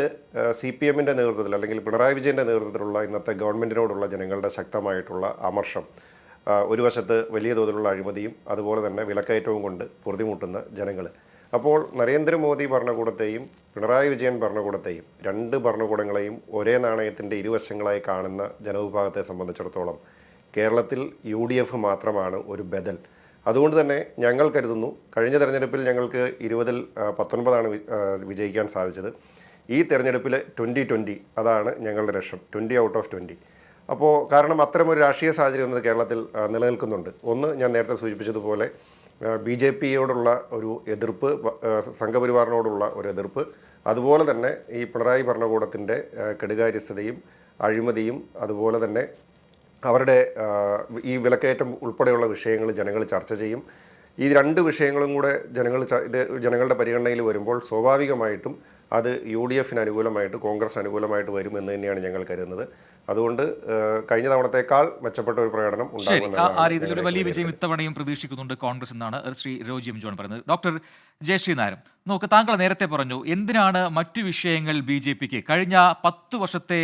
CPM-ന്റെ നേതൃത്വത്തിൽ അല്ലെങ്കിൽ പിണറായി വിജയൻ്റെ നേതൃത്വത്തിലുള്ള ഇന്നത്തെ ഗവൺമെൻറ്റിനോടുള്ള ജനങ്ങളുടെ ശക്തമായിട്ടുള്ള അമർഷം. ഒരു വശത്ത് വലിയ തോതിലുള്ള അഴിമതിയും അതുപോലെ തന്നെ വിലക്കയറ്റവും കൊണ്ട് പൊറുതിമുട്ടുന്ന ജനങ്ങൾ. അപ്പോൾ നരേന്ദ്രമോദി ഭരണകൂടത്തെയും പിണറായി വിജയൻ ഭരണകൂടത്തെയും രണ്ട് ഭരണകൂടങ്ങളെയും ഒരേ നാണയത്തിൻ്റെ ഇരുവശങ്ങളായി കാണുന്ന ജനവിഭാഗത്തെ സംബന്ധിച്ചിടത്തോളം കേരളത്തിൽ UDF മാത്രമാണ് ഒരു ബദൽ. അതുകൊണ്ട് തന്നെ ഞങ്ങൾ കരുതുന്നു, കഴിഞ്ഞ തെരഞ്ഞെടുപ്പിൽ ഞങ്ങൾക്ക് 20-ൽ 19 വിജയിക്കാൻ സാധിച്ചത്. ഈ തെരഞ്ഞെടുപ്പിൽ 20-20 അതാണ് ഞങ്ങളുടെ ലക്ഷ്യം, 20 ഔട്ട് ഓഫ് 20. അപ്പോൾ കാരണം അത്തരമൊരു രാഷ്ട്രീയ സാഹചര്യം എന്നത് കേരളത്തിൽ നിലനിൽക്കുന്നുണ്ട്. ഒന്ന്, ഞാൻ നേരത്തെ സൂചിപ്പിച്ചതുപോലെ BJPയോടുള്ള ഒരു എതിർപ്പ്, സംഘപരിവാറിനോടുള്ള ഒരു എതിർപ്പ്, അതുപോലെ തന്നെ ഈ പിണറായി ഭരണകൂടത്തിൻ്റെ കെടുകാര്യസ്ഥതയും അഴിമതിയും, അതുപോലെ തന്നെ അവരുടെ ഈ വിലക്കയറ്റം ഉൾപ്പെടെയുള്ള വിഷയങ്ങൾ ജനങ്ങൾ ചർച്ച ചെയ്യും. ഈ രണ്ട് വിഷയങ്ങളും കൂടെ ജനങ്ങളുടെ പരിഗണനയിൽ വരുമ്പോൾ സ്വാഭാവികമായിട്ടും അത് UDFന് അനുകൂലമായിട്ട്, കോൺഗ്രസ് അനുകൂലമായിട്ട് വരുമെന്ന് തന്നെയാണ് ഞങ്ങൾ കരുതുന്നത്. അതുകൊണ്ട് കഴിഞ്ഞ തവണത്തേക്കാൾ മെച്ചപ്പെട്ട ഒരു പ്രകടനം ആ രീതിയിലൊരു വലിയ വിജയം ഇത്തവണയും പ്രതീക്ഷിക്കുന്നുണ്ട് കോൺഗ്രസ് എന്നാണ് ശ്രീ റോജി എം ജോൺ പറയുന്നത്. ഡോക്ടർ ജയശ്രീ നായരും, നോക്ക്, താങ്കൾ നേരത്തെ പറഞ്ഞു എന്തിനാണ് മറ്റു വിഷയങ്ങൾ BJPക്ക് കഴിഞ്ഞ 10 വർഷത്തെ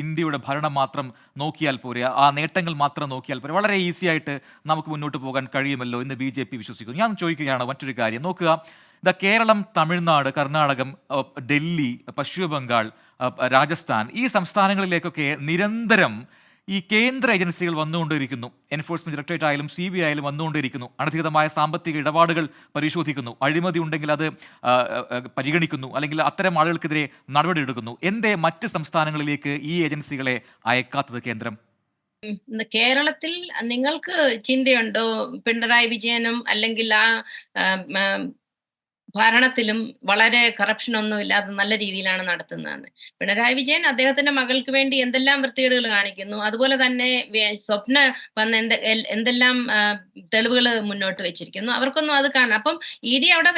ഇന്ത്യയുടെ ഭരണം മാത്രം നോക്കിയാൽ പോരെ, ആ നേട്ടങ്ങൾ മാത്രം നോക്കിയാൽ പോരെ, വളരെ ഈസി ആയിട്ട് നമുക്ക് മുന്നോട്ട് പോകാൻ കഴിയുമല്ലോ എന്ന് BJP വിശ്വസിക്കുന്നു. ഞാൻ ചോദിക്കുകയാണ് മറ്റൊരു കാര്യം. നോക്കുക, കേരളം, തമിഴ്നാട്, കർണാടകം, ഡൽഹി, പശ്ചിമ ബംഗാൾ, രാജസ്ഥാൻ, ഈ സംസ്ഥാനങ്ങളിലേക്കൊക്കെ നിരന്തരം ഈ കേന്ദ്ര ഏജൻസികൾ വന്നുകൊണ്ടിരിക്കുന്നു. എൻഫോഴ്സ്മെന്റ് ഡയറക്ടറേറ്റ് ആയാലും CBI ആയാലും വന്നുകൊണ്ടിരിക്കുന്നു. അനധികൃതമായ സാമ്പത്തിക ഇടപാടുകൾ പരിശോധിക്കുന്നു, അഴിമതി ഉണ്ടെങ്കിൽ അത് പരിഗണിക്കുന്നു, അല്ലെങ്കിൽ അത്തരം ആളുകൾക്കെതിരെ നടപടിയെടുക്കുന്നു. എന്തേ മറ്റ് സംസ്ഥാനങ്ങളിലേക്ക് ഈ ഏജൻസികളെ അയക്കാത്തത് കേന്ദ്രം? കേരളത്തിൽ നിങ്ങൾക്ക് ചിന്തയുണ്ടോ പിണറായി വിജയനും അല്ലെങ്കിൽ ആ ഭരണത്തിലും വളരെ കറപ്ഷൻ ഒന്നും ഇല്ലാതെ നല്ല രീതിയിലാണ് നടത്തുന്നതെന്ന്? പിണറായി വിജയൻ അദ്ദേഹത്തിന്റെ മകൾക്ക് വേണ്ടി എന്തെല്ലാം വൃത്തികേടുകൾ കാണിക്കുന്നു, അതുപോലെ തന്നെ സ്വപ്ന വന്ന എന്തെല്ലാം തെളിവുകൾ മുന്നോട്ട് വെച്ചിരിക്കുന്നു, അവർക്കൊന്നും അത് കാണാം. അപ്പം ED അവിടെ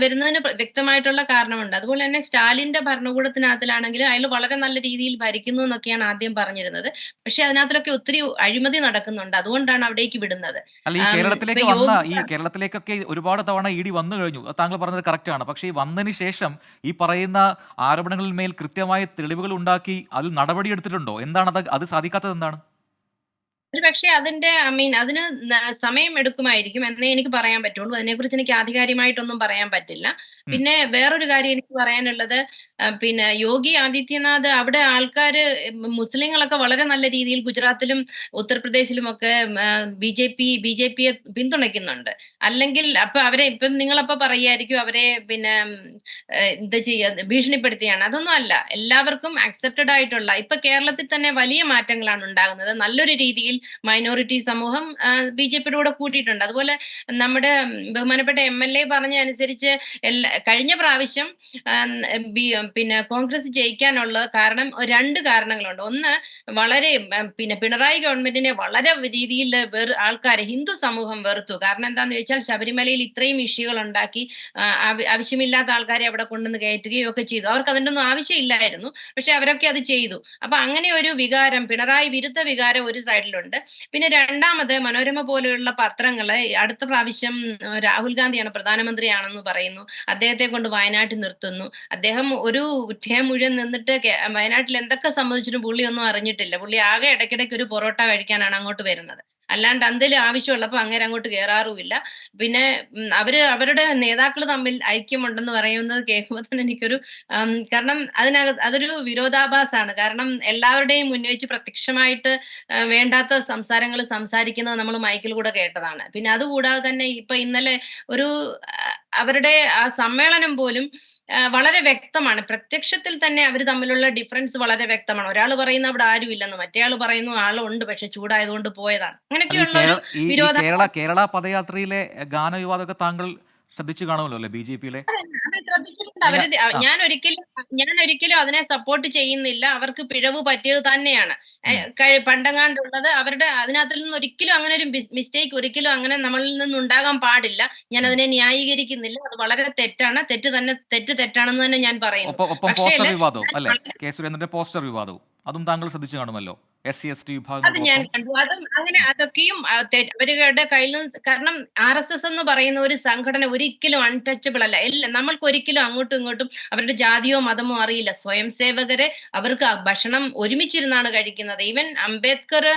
വരുന്നതിന് വ്യക്തമായിട്ടുള്ള കാരണമുണ്ട്. അതുപോലെ തന്നെ സ്റ്റാലിന്റെ ഭരണകൂടത്തിനകത്തിലാണെങ്കിലും അയാൾ വളരെ നല്ല രീതിയിൽ ഭരിക്കുന്നു എന്നൊക്കെയാണ് ആദ്യം പറഞ്ഞിരുന്നത്. പക്ഷെ അതിനകത്തിലൊക്കെ ഒത്തിരി അഴിമതി നടക്കുന്നുണ്ട്, അതുകൊണ്ടാണ് അവിടേക്ക് വിടുന്നത്. അല്ല, ഈ കേരളത്തിലേക്കൊക്കെ ഒരുപാട് തവണ ED വന്നു കഴിഞ്ഞു, താങ്കൾ പറഞ്ഞത് കറക്റ്റാണ്. പക്ഷേ ഈ വന്നതിന് ശേഷം ഈ പറയുന്ന ആരോപണങ്ങളിൽ മേൽ കൃത്യമായ തെളിവുകൾ ഉണ്ടാക്കി അതിൽ നടപടിയെടുത്തിട്ടുണ്ടോ? എന്താണ് അത് സാധിക്കാത്തത്? എന്താണ്? പക്ഷെ അതിന് സമയം എടുക്കുമായിരിക്കും എന്നേ എനിക്ക് പറയാൻ പറ്റുള്ളൂ. അതിനെക്കുറിച്ച് എനിക്ക് ആധികാരികമായിട്ടൊന്നും പറയാൻ പറ്റില്ല. പിന്നെ വേറൊരു കാര്യം എനിക്ക് പറയാനുള്ളത്, പിന്നെ യോഗി ആദിത്യനാഥ് അവിടെ ആൾക്കാര് മുസ്ലിങ്ങളൊക്കെ വളരെ നല്ല രീതിയിൽ ഗുജറാത്തിലും ഉത്തർപ്രദേശിലും ഒക്കെ ബിജെപിയെ പിന്തുണയ്ക്കുന്നുണ്ട്. അല്ലെങ്കിൽ അപ്പൊ അവരെ ഇപ്പം നിങ്ങളപ്പോ പറയായിരിക്കും അവരെ പിന്നെ എന്താ ചെയ്യാ, ഭീഷണിപ്പെടുത്തിയാണ്. അതൊന്നും അല്ല. എല്ലാവർക്കും അക്സെപ്റ്റഡ് ആയിട്ടുള്ള, ഇപ്പൊ കേരളത്തിൽ തന്നെ വലിയ മാറ്റങ്ങളാണ് ഉണ്ടാകുന്നത്. നല്ലൊരു രീതിയിൽ മൈനോറിറ്റി സമൂഹം BJPയുടെ കൂടെ കൂട്ടിയിട്ടുണ്ട്. അതുപോലെ നമ്മുടെ ബഹുമാനപ്പെട്ട MLA പറഞ്ഞ അനുസരിച്ച് കഴിഞ്ഞ പ്രാവശ്യം പിന്നെ കോൺഗ്രസ് ജയിക്കാനുള്ള കാരണം 2 കാരണങ്ങളുണ്ട്. ഒന്ന്, വളരെ പിന്നെ പിണറായി ഗവൺമെന്റിനെ വളരെ രീതിയിൽ ആൾക്കാരെ ഹിന്ദു സമൂഹം വെറുത്തു. കാരണം എന്താന്ന് ചോദിച്ചാൽ ശബരിമലയിൽ ഇത്രയും ഇഷ്യൂകൾ ഉണ്ടാക്കി ആവശ്യമില്ലാത്ത ആൾക്കാരെ അവിടെ കൊണ്ടുവന്ന് കയറ്റുകയും ഒക്കെ ചെയ്തു. അവർക്ക് അതിൻ്റെ ഒന്നും ആവശ്യമില്ലായിരുന്നു, പക്ഷെ അവരൊക്കെ അത് ചെയ്തു. അപ്പൊ അങ്ങനെ ഒരു വികാരം, പിണറായി വിരുദ്ധ വികാരം ഒരു സൈഡിലുണ്ട്. പിന്നെ രണ്ടാമത്, മനോരമ പോലെയുള്ള പത്രങ്ങള് അടുത്ത പ്രാവശ്യം രാഹുൽ ഗാന്ധിയാണ് പ്രധാനമന്ത്രിയാണെന്ന് പറയുന്നു, അദ്ദേഹത്തെ കൊണ്ട് വയനാട്ടിൽ നിർത്തുന്നു. അദ്ദേഹം ഒരു ടേം മുഴുവൻ നിന്നിട്ട് വയനാട്ടിൽ എന്തൊക്കെ സംഭവിച്ചിട്ടും പുള്ളി ഒന്നും അറിഞ്ഞിട്ടില്ല. പുള്ളി ആകെ ഇടയ്ക്കിടയ്ക്ക് ഒരു പൊറോട്ട കഴിക്കാനാണ് അങ്ങോട്ട് വരുന്നത്, അല്ലാണ്ട് എന്തെങ്കിലും ആവശ്യമുള്ളപ്പോൾ അങ്ങനെ അങ്ങോട്ട് കയറാറുമില്ല. പിന്നെ അവരുടെ നേതാക്കൾ തമ്മിൽ ഐക്യമുണ്ടെന്ന് പറയുന്നത് കേൾക്കുമ്പോൾ തന്നെ എനിക്കൊരു കാരണം അതൊരു വിരോധാഭാസമാണ്. കാരണം എല്ലാവരുടെയും മുന്നിൽ വെച്ച് പ്രത്യക്ഷമായിട്ട് വേണ്ടാത്ത സംസാരങ്ങൾ സംസാരിക്കുന്നത് നമ്മൾ മൈക്കിൽ കൂടെ കേട്ടതാണ്. പിന്നെ അതുകൂടാതെ തന്നെ ഇപ്പൊ ഇന്നലെ അവരുടെ ആ സമ്മേളനം പോലും വളരെ വ്യക്തമാണ്. പ്രത്യക്ഷത്തിൽ തന്നെ അവർ തമ്മിലുള്ള ഡിഫറൻസ് വളരെ വ്യക്തമാണ്. ഒരാൾ പറയുന്ന അവിടെ ആരും ഇല്ലെന്ന്, മറ്റേ ആൾ പറയുന്നു ആളുണ്ട് പക്ഷെ ചൂടായതുകൊണ്ട് പോയതാണ്. അങ്ങനെയൊക്കെയുള്ള കേരള പദയാത്രയിലെ ഗാനവിവാദമൊക്കെ താങ്കൾ ശ്രദ്ധിച്ചു കാണുമല്ലോ അല്ലെ? BJPയിലെ ശ്രദ്ധിച്ചിട്ടുണ്ട്. ഞാൻ ഒരിക്കലും അതിനെ സപ്പോർട്ട് ചെയ്യുന്നില്ല. അവർക്ക് പിഴവ് പറ്റിയത് തന്നെയാണ് പണ്ടങ്ങാണ്ടുള്ളത്. അവരുടെ അതിനകത്തിൽ നിന്ന് ഒരിക്കലും അങ്ങനെ ഒരു മിസ്റ്റേക്ക് ഒരിക്കലും അങ്ങനെ നമ്മളിൽ നിന്ന് ഉണ്ടാകാൻ പാടില്ല. ഞാൻ അതിനെ ന്യായീകരിക്കുന്നില്ല. അത് വളരെ തെറ്റാണ്. തെറ്റാണെന്ന് തന്നെ ഞാൻ പറയുന്നു. പോസ്റ്റർ വിവാദവും അല്ലെ, കെ സുരേന്ദ്രന്റെ പോസ്റ്റർ വിവാദവും അതും താങ്കൾ ശ്രദ്ധിച്ചു കാണുമല്ലോ. SC ST അത് വിഭാഗങ്ങളുടെ ഞാൻ ഒപ്പം? കണ്ടു. അതും അങ്ങനെ അതൊക്കെയും അവരുടെ കയ്യിൽ നിന്ന്, കാരണം RSS എന്ന് പറയുന്ന ഒരു സംഘടന ഒരിക്കലും അൺടച്ചബിൾ അല്ല. നമ്മൾക്ക് ഒരിക്കലും അങ്ങോട്ടും ഇങ്ങോട്ടും അവരുടെ ജാതിയോ മതമോ അറിയില്ല. സ്വയം സേവകരെ അവർക്ക് ഭക്ഷണം ഒരുമിച്ചിരുന്നാണ് കഴിക്കുന്നത്. ഈവൻ അംബേദ്കർ,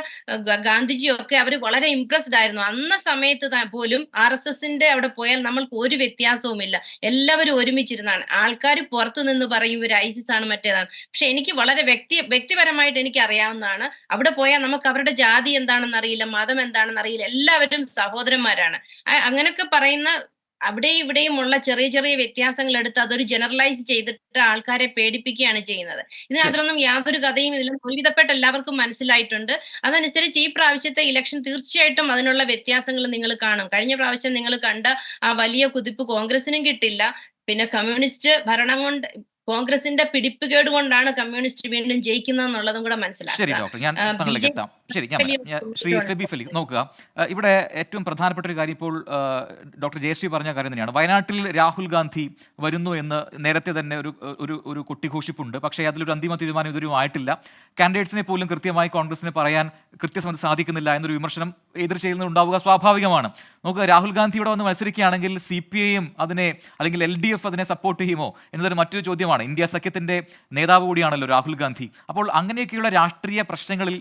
ഗാന്ധിജിയോ ഒക്കെ അവർ വളരെ ഇംപ്രസ്ഡ് ആയിരുന്നു. അന്ന സമയത്ത് പോലും RSSന്റെ അവിടെ പോയാൽ നമ്മൾക്ക് ഒരു വ്യത്യാസവുമില്ല. എല്ലാവരും ഒരുമിച്ചിരുന്നാണ്. ആൾക്കാർ പുറത്തു നിന്ന് പറയും ഇവർ ISIS ആണ് മറ്റേതാണ്. പക്ഷെ എനിക്ക് വളരെ വ്യക്തിപരമായിട്ട് എനിക്ക് അറിയാവുന്നതാണ്, അവിടെ പോയാൽ നമുക്ക് അവരുടെ ജാതി എന്താണെന്ന് അറിയില്ല, മതം എന്താണെന്ന് അറിയില്ല, എല്ലാവരും സഹോദരന്മാരാണ്. അങ്ങനെയൊക്കെ പറയുന്ന അവിടെയും ഇവിടെയും ഉള്ള ചെറിയ ചെറിയ വ്യത്യാസങ്ങൾ എടുത്ത് അതൊരു ജനറലൈസ് ചെയ്തിട്ട് ആൾക്കാരെ പേടിപ്പിക്കുകയാണ് ചെയ്യുന്നത്. ശരി. ഇതിനകത്തൊന്നും യാതൊരു കഥയും ഇതിലും ഒരുവിധപ്പെട്ട എല്ലാവർക്കും മനസ്സിലായിട്ടുണ്ട്. അതനുസരിച്ച് ഈ പ്രാവശ്യത്തെ ഇലക്ഷൻ തീർച്ചയായിട്ടും അതിനുള്ള വ്യത്യാസങ്ങൾ നിങ്ങൾ കാണും. കഴിഞ്ഞ പ്രാവശ്യം നിങ്ങൾ കണ്ട ആ വലിയ കുതിപ്പ് കോൺഗ്രസിനും കിട്ടില്ല. പിന്നെ കമ്മ്യൂണിസ്റ്റ് ഭരണം കൊണ്ട്, കോൺഗ്രസിന്റെ പിടിപ്പുകേട് കൊണ്ടാണ് കമ്മ്യൂണിസ്റ്റ് വീണ്ടും ജയിക്കുന്നതെന്നുള്ളതും കൂടെ ശരി മനസ്സിലാക്കുക. ഡോക്ടർ, ഞാൻ താങ്കളിലേക്ക് എത്താം. ശരി, ഞാൻ വലിയ വരാം. ശ്രീ ഫെബി ഫലി, നോക്കുക, ഇവിടെ ഏറ്റവും പ്രധാനപ്പെട്ട ഒരു കാര്യം ഇപ്പോൾ ഡോക്ടർ ജയശ്രീ പറഞ്ഞ കാര്യം തന്നെയാണ്. വയനാട്ടിൽ രാഹുൽ ഗാന്ധി വരുന്നു എന്ന് നേരത്തെ തന്നെ ഒരു ഒരു ഒരു കൊട്ടിഘോഷിപ്പുണ്ട്. പക്ഷേ അതിലൊരു അന്തിമ തീരുമാനം ഇതുവരെയും ആയിട്ടില്ല. കാൻഡിഡേറ്റ്സിനെ പോലും കൃത്യമായി കോൺഗ്രസിന് പറയാൻ കൃത്യസമയത്ത് സാധിക്കുന്നില്ല എന്നൊരു വിമർശനം എതിർ ചെയ്യുന്നുണ്ടാവുക സ്വാഭാവികമാണ്. നോക്കുക, രാഹുൽ ഗാന്ധി ഇവിടെ വന്ന് മത്സരിക്കുകയാണെങ്കിൽ CPIM അതിനെ, അല്ലെങ്കിൽ LDF അതിനെ സപ്പോർട്ട് ചെയ്യുമോ എന്നതൊരു മറ്റൊരു ചോദ്യമാണ്. ഇന്ത്യ സഖ്യത്തിന്റെ നേതാവ് കൂടിയാണല്ലോ രാഹുൽ ഗാന്ധി. അപ്പോൾ അങ്ങനെയൊക്കെയുള്ള രാഷ്ട്രീയ പ്രശ്നങ്ങളിൽ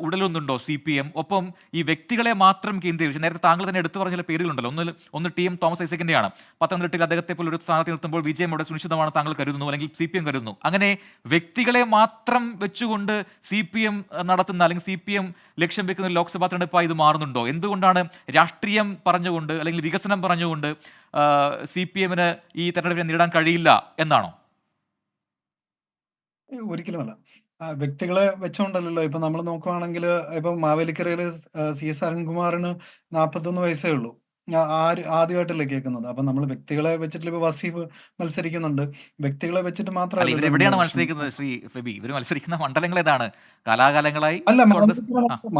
ഉടലുന്നുണ്ടോ CPM? ഒപ്പം ഈ വ്യക്തികളെ മാത്രം കേന്ദ്രീകരിച്ച്, നേരത്തെ താങ്കൾ തന്നെ എടുത്തു പറഞ്ഞ ചില പേരുകളുണ്ടല്ലോ. ഒന്ന് TM തോമസ് ഐസക്കിന്റെയാണ്. പത്തനംതിട്ടയിൽ അദ്ദേഹത്തെ പോലെ ഒരു സ്ഥാനത്ത് നിർത്തുമ്പോൾ വിജയം അവിടെ സുനിശ്ചിതമാണ് താങ്കൾ കരുതുന്നു, അല്ലെങ്കിൽ CPM കരുതുന്നു. അങ്ങനെ വ്യക്തികളെ മാത്രം വെച്ചുകൊണ്ട് CPM നടത്തുന്ന, അല്ലെങ്കിൽ CPM ലക്ഷ്യം വെക്കുന്ന ലോക്സഭാ തെരഞ്ഞെടുപ്പായി ഇത് മാറുന്നുണ്ടോ? എന്തുകൊണ്ടാണ് രാഷ്ട്രീയം പറഞ്ഞുകൊണ്ട്, അല്ലെങ്കിൽ വികസനം പറഞ്ഞുകൊണ്ട് CPMന് ഈ തെരഞ്ഞെടുപ്പിനെ നേരിടാൻ കഴിയില്ല എന്നാണോ? ഒരിക്കലുമല്ല. വ്യക്തികളെ വെച്ചോണ്ടല്ലല്ലോ. ഇപ്പൊ നമ്മൾ നോക്കുവാണെങ്കിൽ, ഇപ്പൊ മാവേലിക്കരയില് CS അരുൺകുമാറിന് 41 വയസ്സേ ഉള്ളൂ. ആദ്യമായിട്ടല്ലേ കേൾക്കുന്നത്. അപ്പൊ നമ്മൾ വ്യക്തികളെ വെച്ചിട്ട് ഇപ്പൊ വസീഫ് മത്സരിക്കുന്നുണ്ട്. വ്യക്തികളെ വെച്ചിട്ട് അല്ല, മാത്രമല്ലല്ലോ ഇവരെവിടെയാണ് നമ്മൾ മത്സരിക്കുന്നത് ശ്രീ ഫെബി? ഇവർ മത്സരിക്കുന്ന മണ്ഡലങ്ങൾ ഏതാണ്? കാലാകാലങ്ങളായി അല്ല, കോൺഗ്രസ്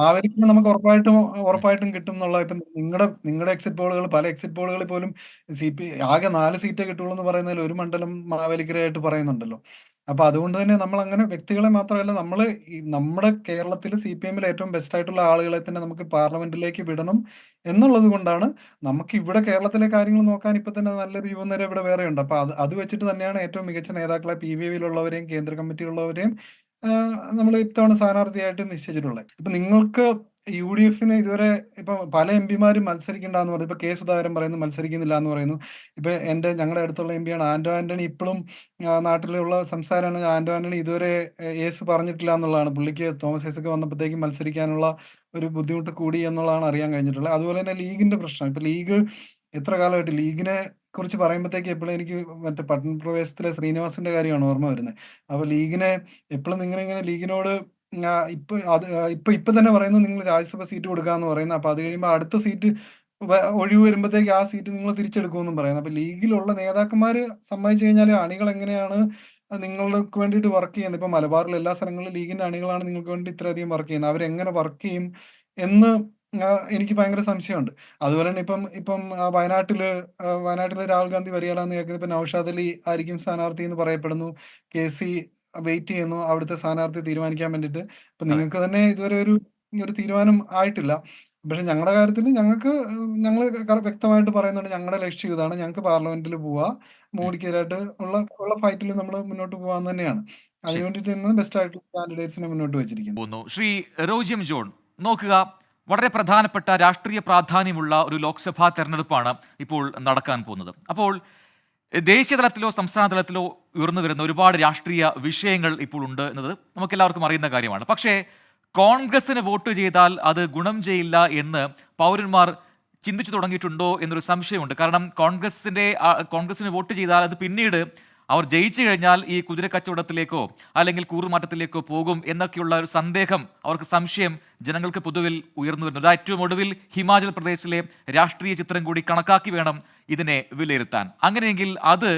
മാവേലിക്കര നമുക്ക് ഉറപ്പായിട്ടും കിട്ടും എന്നുള്ള. ഇപ്പൊ നിങ്ങളുടെ എക്സിറ്റ് പോളുകൾ, പല എക്സിറ്റ് പോളുകളിൽ പോലും ആകെ 4 സീറ്റേ കിട്ടുള്ളൂ എന്ന് പറയുന്നതിൽ ഒരു മണ്ഡലം മാവേലിക്കരയായിട്ട് പറയുന്നുണ്ടല്ലോ. അപ്പൊ അതുകൊണ്ട് തന്നെ നമ്മൾ അങ്ങനെ വ്യക്തികളെ മാത്രമല്ല, നമ്മുടെ കേരളത്തിൽ CPMൽ ഏറ്റവും ബെസ്റ്റ് ആയിട്ടുള്ള ആളുകളെ തന്നെ നമുക്ക് പാർലമെന്റിലേക്ക് വിടണം എന്നുള്ളത് കൊണ്ടാണ് നമുക്ക് ഇവിടെ കേരളത്തിലെ കാര്യങ്ങൾ നോക്കാൻ ഇപ്പൊ തന്നെ നല്ലൊരു യുവനിര ഇവിടെ വേറെ ഉണ്ട്. അപ്പൊ അത് വെച്ചിട്ട് തന്നെയാണ് ഏറ്റവും മികച്ച നേതാക്കളെ PVവിലുള്ളവരെയും കേന്ദ്ര കമ്മിറ്റിയിലുള്ളവരെയും നമ്മൾ ഇത്തവണ സ്ഥാനാർത്ഥിയായിട്ട് നിശ്ചയിച്ചിട്ടുള്ളത്. ഇപ്പൊ നിങ്ങൾക്ക് UDFന് ഇതുവരെ ഇപ്പൊ പല MPമാരും മത്സരിക്കണ്ടെന്ന് പറയുന്നു. ഇപ്പൊ സുധാകരൻ പറയുന്നു മത്സരിക്കുന്നില്ല എന്ന് പറയുന്നു. ഇപ്പൊ ഞങ്ങളുടെ അടുത്തുള്ള MP ആന്റോ ആന്റണി. ഇപ്പോഴും നാട്ടിലുള്ള സംസാരമാണ്, ആന്റോ ആന്റണി ഇതുവരെ പറഞ്ഞിട്ടില്ല എന്നുള്ളതാണ്. പുള്ളിക്ക് തോമസ് ഐസക് വന്നപ്പോഴത്തേക്കും മത്സരിക്കാനുള്ള ഒരു ബുദ്ധിമുട്ട് കൂടി എന്നുള്ളതാണ് അറിയാൻ കഴിഞ്ഞിട്ടുള്ളത്. അതുപോലെ തന്നെ ലീഗിന്റെ പ്രശ്നം. ഇപ്പൊ ലീഗ് എത്ര കാലമായിട്ട്, ലീഗിനെ കുറിച്ച് പറയുമ്പോഴത്തേക്ക് എപ്പോഴും എനിക്ക് മറ്റേ പട്ടണപ്രവേശത്തിലെ ശ്രീനിവാസിന്റെ കാര്യമാണ് ഓർമ്മ വരുന്നത്. അപ്പൊ ലീഗിനെ എപ്പോഴും നിങ്ങളിങ്ങനെ ലീഗിനോട് ഇപ്പൊ തന്നെ പറയുന്നു നിങ്ങൾ രാജ്യസഭ സീറ്റ് കൊടുക്കാന്ന് പറയുന്നത്. അപ്പൊ അത് കഴിയുമ്പോൾ അടുത്ത സീറ്റ് ഒഴിവ് വരുമ്പോഴത്തേക്ക് ആ സീറ്റ് നിങ്ങൾ തിരിച്ചെടുക്കുമെന്നും പറയുന്നത്. അപ്പൊ ലീഗിലുള്ള നേതാക്കന്മാര് സമ്മതിച്ചു കഴിഞ്ഞാൽ അണികൾ എങ്ങനെയാണ് നിങ്ങൾക്ക് വേണ്ടിയിട്ട് വർക്ക് ചെയ്യുന്നത്? ഇപ്പൊ മലബാറിലെ എല്ലാ സ്ഥലങ്ങളിലും ലീഗിന്റെ അണികളാണ് നിങ്ങൾക്ക് വേണ്ടി ഇത്രയധികം വർക്ക് ചെയ്യുന്നത്. അവരെങ്ങനെ വർക്ക് ചെയ്യും എന്ന് എനിക്ക് ഭയങ്കര സംശയമുണ്ട്. അതുപോലെ തന്നെ ഇപ്പം വയനാട്ടില് രാഹുൽ ഗാന്ധി വരികയില്ലെന്ന് കേൾക്കുന്നത്. ഇപ്പൊ നൗഷാദ് അലി ആയിരിക്കും സ്ഥാനാർത്ഥി എന്ന് പറയപ്പെടുന്നു. KC വെയിറ്റ് ചെയ്യുന്നു അവിടുത്തെ സ്ഥാനാർത്ഥി തീരുമാനിക്കാൻ വേണ്ടിയിട്ട്. അപ്പൊ നിങ്ങൾക്ക് തന്നെ ഇതുവരെ ഒരു തീരുമാനം ആയിട്ടില്ല. പക്ഷെ ഞങ്ങളുടെ കാര്യത്തിൽ ഞങ്ങൾ വ്യക്തമായിട്ട് പറയുന്നുണ്ട്, ഞങ്ങളുടെ ലക്ഷ്യം ഇതാണ്, ഞങ്ങൾക്ക് പാർലമെന്റിൽ പോവാ, മോഡിക്കെതിരായിട്ട് ഉള്ള ഫൈറ്റിൽ നമ്മൾ മുന്നോട്ട് പോകാൻ തന്നെയാണ്. അതിനുവേണ്ടിയിട്ട് തന്നെയാണ് ബെസ്റ്റ് ആയിട്ടുള്ള കാൻഡിഡേറ്റ്സിനെ മുന്നോട്ട് വെച്ചിരിക്കുന്നത്. ശ്രീ റോജിയം ജോൺ, നോക്കുക, വളരെ പ്രധാനപ്പെട്ട രാഷ്ട്രീയ പ്രാധാന്യമുള്ള ഒരു ലോക്സഭാ തെരഞ്ഞെടുപ്പാണ് ഇപ്പോൾ നടക്കാൻ പോകുന്നത്. അപ്പോൾ ദേശീയ തലത്തിലോ സംസ്ഥാന തലത്തിലോ ഉയർന്നു വരുന്ന ഒരുപാട് രാഷ്ട്രീയ വിഷയങ്ങൾ ഇപ്പോൾ ഉണ്ട് എന്നത് നമുക്കെല്ലാവർക്കും അറിയുന്ന കാര്യമാണ്. പക്ഷേ കോൺഗ്രസിന് വോട്ട് ചെയ്താൽ അത് ഗുണം ചെയ്യില്ല എന്ന് പൗരന്മാർ ചിന്തിച്ചു തുടങ്ങിയിട്ടുണ്ടോ എന്നൊരു സംശയമുണ്ട്. കാരണം കോൺഗ്രസിന് വോട്ട് ചെയ്താൽ അത് പിന്നീട് അവർ ജയിച്ചു കഴിഞ്ഞാൽ ഈ കുതിരക്കച്ചവടത്തിലേക്കോ അല്ലെങ്കിൽ കൂറുമാറ്റത്തിലേക്കോ പോകും എന്നൊക്കെയുള്ള ഒരു സന്ദേഹം, അവർക്ക് സംശയം ജനങ്ങൾക്ക് പൊതുവിൽ ഉയർന്നു വരുന്നുണ്ട്. ഏറ്റവും ഒടുവിൽ ഹിമാചൽ പ്രദേശിലെ രാഷ്ട്രീയ ചിത്രം കൂടി കണക്കാക്കി വേണം ഇതിനെ വിലയിരുത്താൻ. അങ്ങനെയെങ്കിൽ അത്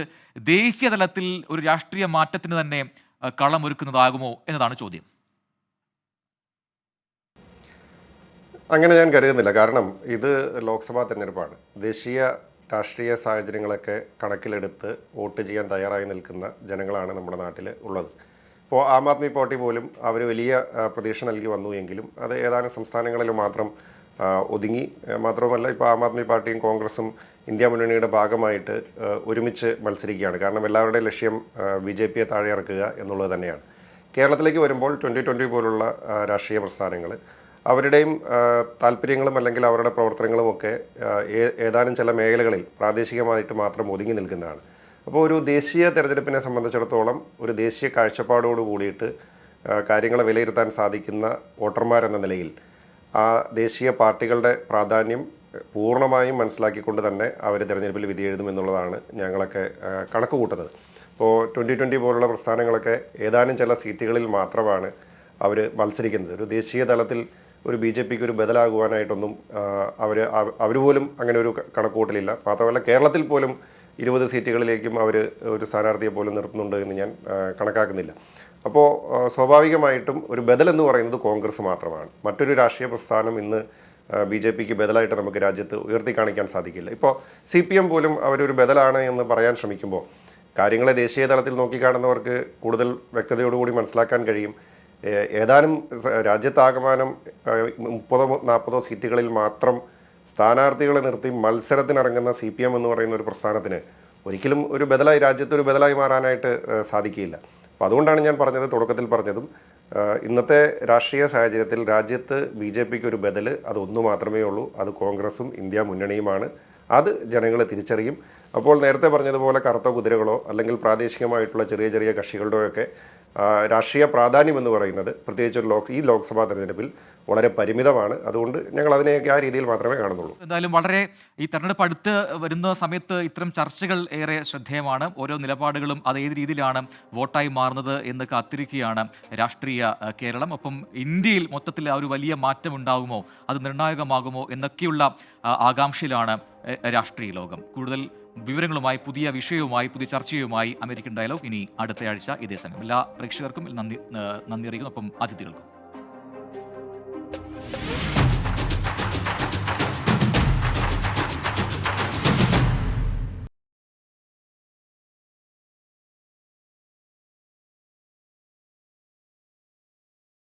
ദേശീയ തലത്തിൽ ഒരു രാഷ്ട്രീയ മാറ്റത്തിന് തന്നെ കളമൊരുക്കുന്നതാകുമോ എന്നതാണ് ചോദ്യം. അങ്ങനെ ഞാൻ കരുതുന്നില്ല. കാരണം ഇത് ലോക്സഭാ തെരഞ്ഞെടുപ്പാണ്. ദേശീയ രാഷ്ട്രീയ സാഹചര്യങ്ങളൊക്കെ കണക്കിലെടുത്ത് വോട്ട് ചെയ്യാൻ തയ്യാറായി നിൽക്കുന്ന ജനങ്ങളാണ് നമ്മുടെ നാട്ടിൽ ഉള്ളത്. ഇപ്പോൾ ആം ആദ്മി പാർട്ടി പോലും അവർ വലിയ പ്രതീക്ഷ നൽകി വന്നു എങ്കിലും അത് ഏതാനും സംസ്ഥാനങ്ങളിൽ മാത്രം ഒതുങ്ങി. മാത്രവുമല്ല, ഇപ്പോൾ ആം ആദ്മി പാർട്ടിയും കോൺഗ്രസും ഇന്ത്യ മുന്നണിയുടെ ഭാഗമായിട്ട് ഒരുമിച്ച് മത്സരിക്കുകയാണ്. കാരണം എല്ലാവരുടെയും ലക്ഷ്യം BJP യെ താഴെ ഇറക്കുക എന്നുള്ളത് തന്നെയാണ്. കേരളത്തിലേക്ക് വരുമ്പോൾ 2020 പോലുള്ള രാഷ്ട്രീയ പ്രസ്ഥാനങ്ങൾ അവരുടെയും താല്പര്യങ്ങളും അല്ലെങ്കിൽ അവരുടെ പ്രവർത്തനങ്ങളും ഒക്കെ ഏതാനും ചില മേഖലകളിൽ പ്രാദേശികമായിട്ട് മാത്രം ഒതുങ്ങി നിൽക്കുന്നതാണ്. അപ്പോൾ ഒരു ദേശീയ തെരഞ്ഞെടുപ്പിനെ സംബന്ധിച്ചിടത്തോളം ഒരു ദേശീയ കാഴ്ചപ്പാടോട് കൂടിയിട്ട് കാര്യങ്ങളെ വിലയിരുത്താൻ സാധിക്കുന്ന വോട്ടർമാരെന്ന നിലയിൽ ആ ദേശീയ പാർട്ടികളുടെ പ്രാധാന്യം പൂർണ്ണമായും മനസ്സിലാക്കിക്കൊണ്ട് തന്നെ അവർ തിരഞ്ഞെടുപ്പിൽ വിധി എഴുതുമെന്നുള്ളതാണ് ഞങ്ങളൊക്കെ കണക്ക് കൂട്ടുന്നത്. ഇപ്പോൾ 2020 പോലുള്ള പ്രസ്ഥാനങ്ങളൊക്കെ ഏതാനും ചില സീറ്റുകളിൽ മാത്രമാണ് അവർ മത്സരിക്കുന്നത്. ഒരു ദേശീയ തലത്തിൽ ഒരു BJPക്ക് ഒരു ബദലാകുവാനായിട്ടൊന്നും അവർ പോലും അങ്ങനെ ഒരു കണക്കുകൂട്ടലില്ല. മാത്രമല്ല, കേരളത്തിൽ പോലും 20 സീറ്റുകളിലേക്കും അവർ ഒരു സ്ഥാനാർത്ഥിയെ പോലും നിർത്തുന്നുണ്ട് എന്ന് ഞാൻ കണക്കാക്കുന്നില്ല. അപ്പോൾ സ്വാഭാവികമായിട്ടും ഒരു ബദൽ എന്ന് പറയുന്നത് കോൺഗ്രസ് മാത്രമാണ്. മറ്റൊരു രാഷ്ട്രീയ പ്രസ്ഥാനം ഇന്ന് BJPക്ക് ബദലായിട്ട് നമുക്ക് രാജ്യത്ത് ഉയർത്തി കാണിക്കാൻ സാധിക്കില്ല. ഇപ്പോൾ CPM പോലും അവരൊരു ബദലാണ് എന്ന് പറയാൻ ശ്രമിക്കുമ്പോൾ കാര്യങ്ങളെ ദേശീയ തലത്തിൽ നോക്കിക്കാണുന്നവർക്ക് കൂടുതൽ വ്യക്തതയോടുകൂടി മനസ്സിലാക്കാൻ കഴിയും. ഏതാനും രാജ്യത്താകമാനം 30-40 സീറ്റുകളിൽ മാത്രം സ്ഥാനാർത്ഥികളെ നിർത്തി മത്സരത്തിനിറങ്ങുന്ന CPM എന്ന് പറയുന്ന ഒരു പ്രസ്ഥാനത്തിന് ഒരിക്കലും ഒരു ബദലായി രാജ്യത്ത് ഒരു ബദലായി മാറാനായിട്ട് സാധിക്കില്ല. അപ്പോൾ അതുകൊണ്ടാണ് ഞാൻ പറഞ്ഞത്, തുടക്കത്തിൽ പറഞ്ഞതും, ഇന്നത്തെ രാഷ്ട്രീയ സാഹചര്യത്തിൽ രാജ്യത്ത് BJPക്ക് ഒരു ബദൽ അത് ഒന്ന് മാത്രമേ ഉള്ളൂ. അത് കോൺഗ്രസും ഇന്ത്യ മുന്നണിയുമാണ്. അത് ജനങ്ങൾ തിരിച്ചറിയും. അപ്പോൾ നേരത്തെ പറഞ്ഞതുപോലെ കറുത്ത കുതിരകളോ അല്ലെങ്കിൽ പ്രാദേശികമായിട്ടുള്ള ചെറിയ ചെറിയ കക്ഷികളുടെയൊക്കെ രാഷ്ട്രീയ പ്രാധാന്യം എന്ന് പറയുന്നത് പ്രത്യേകിച്ച് ഈ ലോക്സഭാ തെരഞ്ഞെടുപ്പിൽ വളരെ പരിമിതമാണ്. അതുകൊണ്ട് ഞങ്ങൾ അതിനെയൊക്കെ ആ രീതിയിൽ മാത്രമേ കാണുന്നുള്ളൂ. എന്തായാലും വളരെ ഈ തെരഞ്ഞെടുപ്പ് അടുത്ത് വരുന്ന സമയത്ത് ഇത്തരം ചർച്ചകൾ ഏറെ ശ്രദ്ധേയമാണ്. ഓരോ നിലപാടുകളും അത് ഏത് രീതിയിലാണ് വോട്ടായി മാറുന്നത് എന്ന് കാത്തിരിക്കുകയാണ് രാഷ്ട്രീയ കേരളം. ഒപ്പം ഇന്ത്യയിൽ മൊത്തത്തിൽ ആ ഒരു വലിയ മാറ്റം ഉണ്ടാകുമോ, അത് നിർണായകമാകുമോ എന്നൊക്കെയുള്ള ആകാംക്ഷയിലാണ് രാഷ്ട്രീയ ലോകം. കൂടുതൽ വിവരങ്ങളുമായി, പുതിയ വിഷയവുമായി, പുതിയ ചർച്ചയുമായി അമേരിക്കൻ ഡയലോഗ് ഇനി അടുത്തയാഴ്ച ഇതേ സമയം. എല്ലാ പ്രേക്ഷകർക്കും നന്ദി അറിയിക്കുന്നു, ഒപ്പം അതിഥികൾക്കും.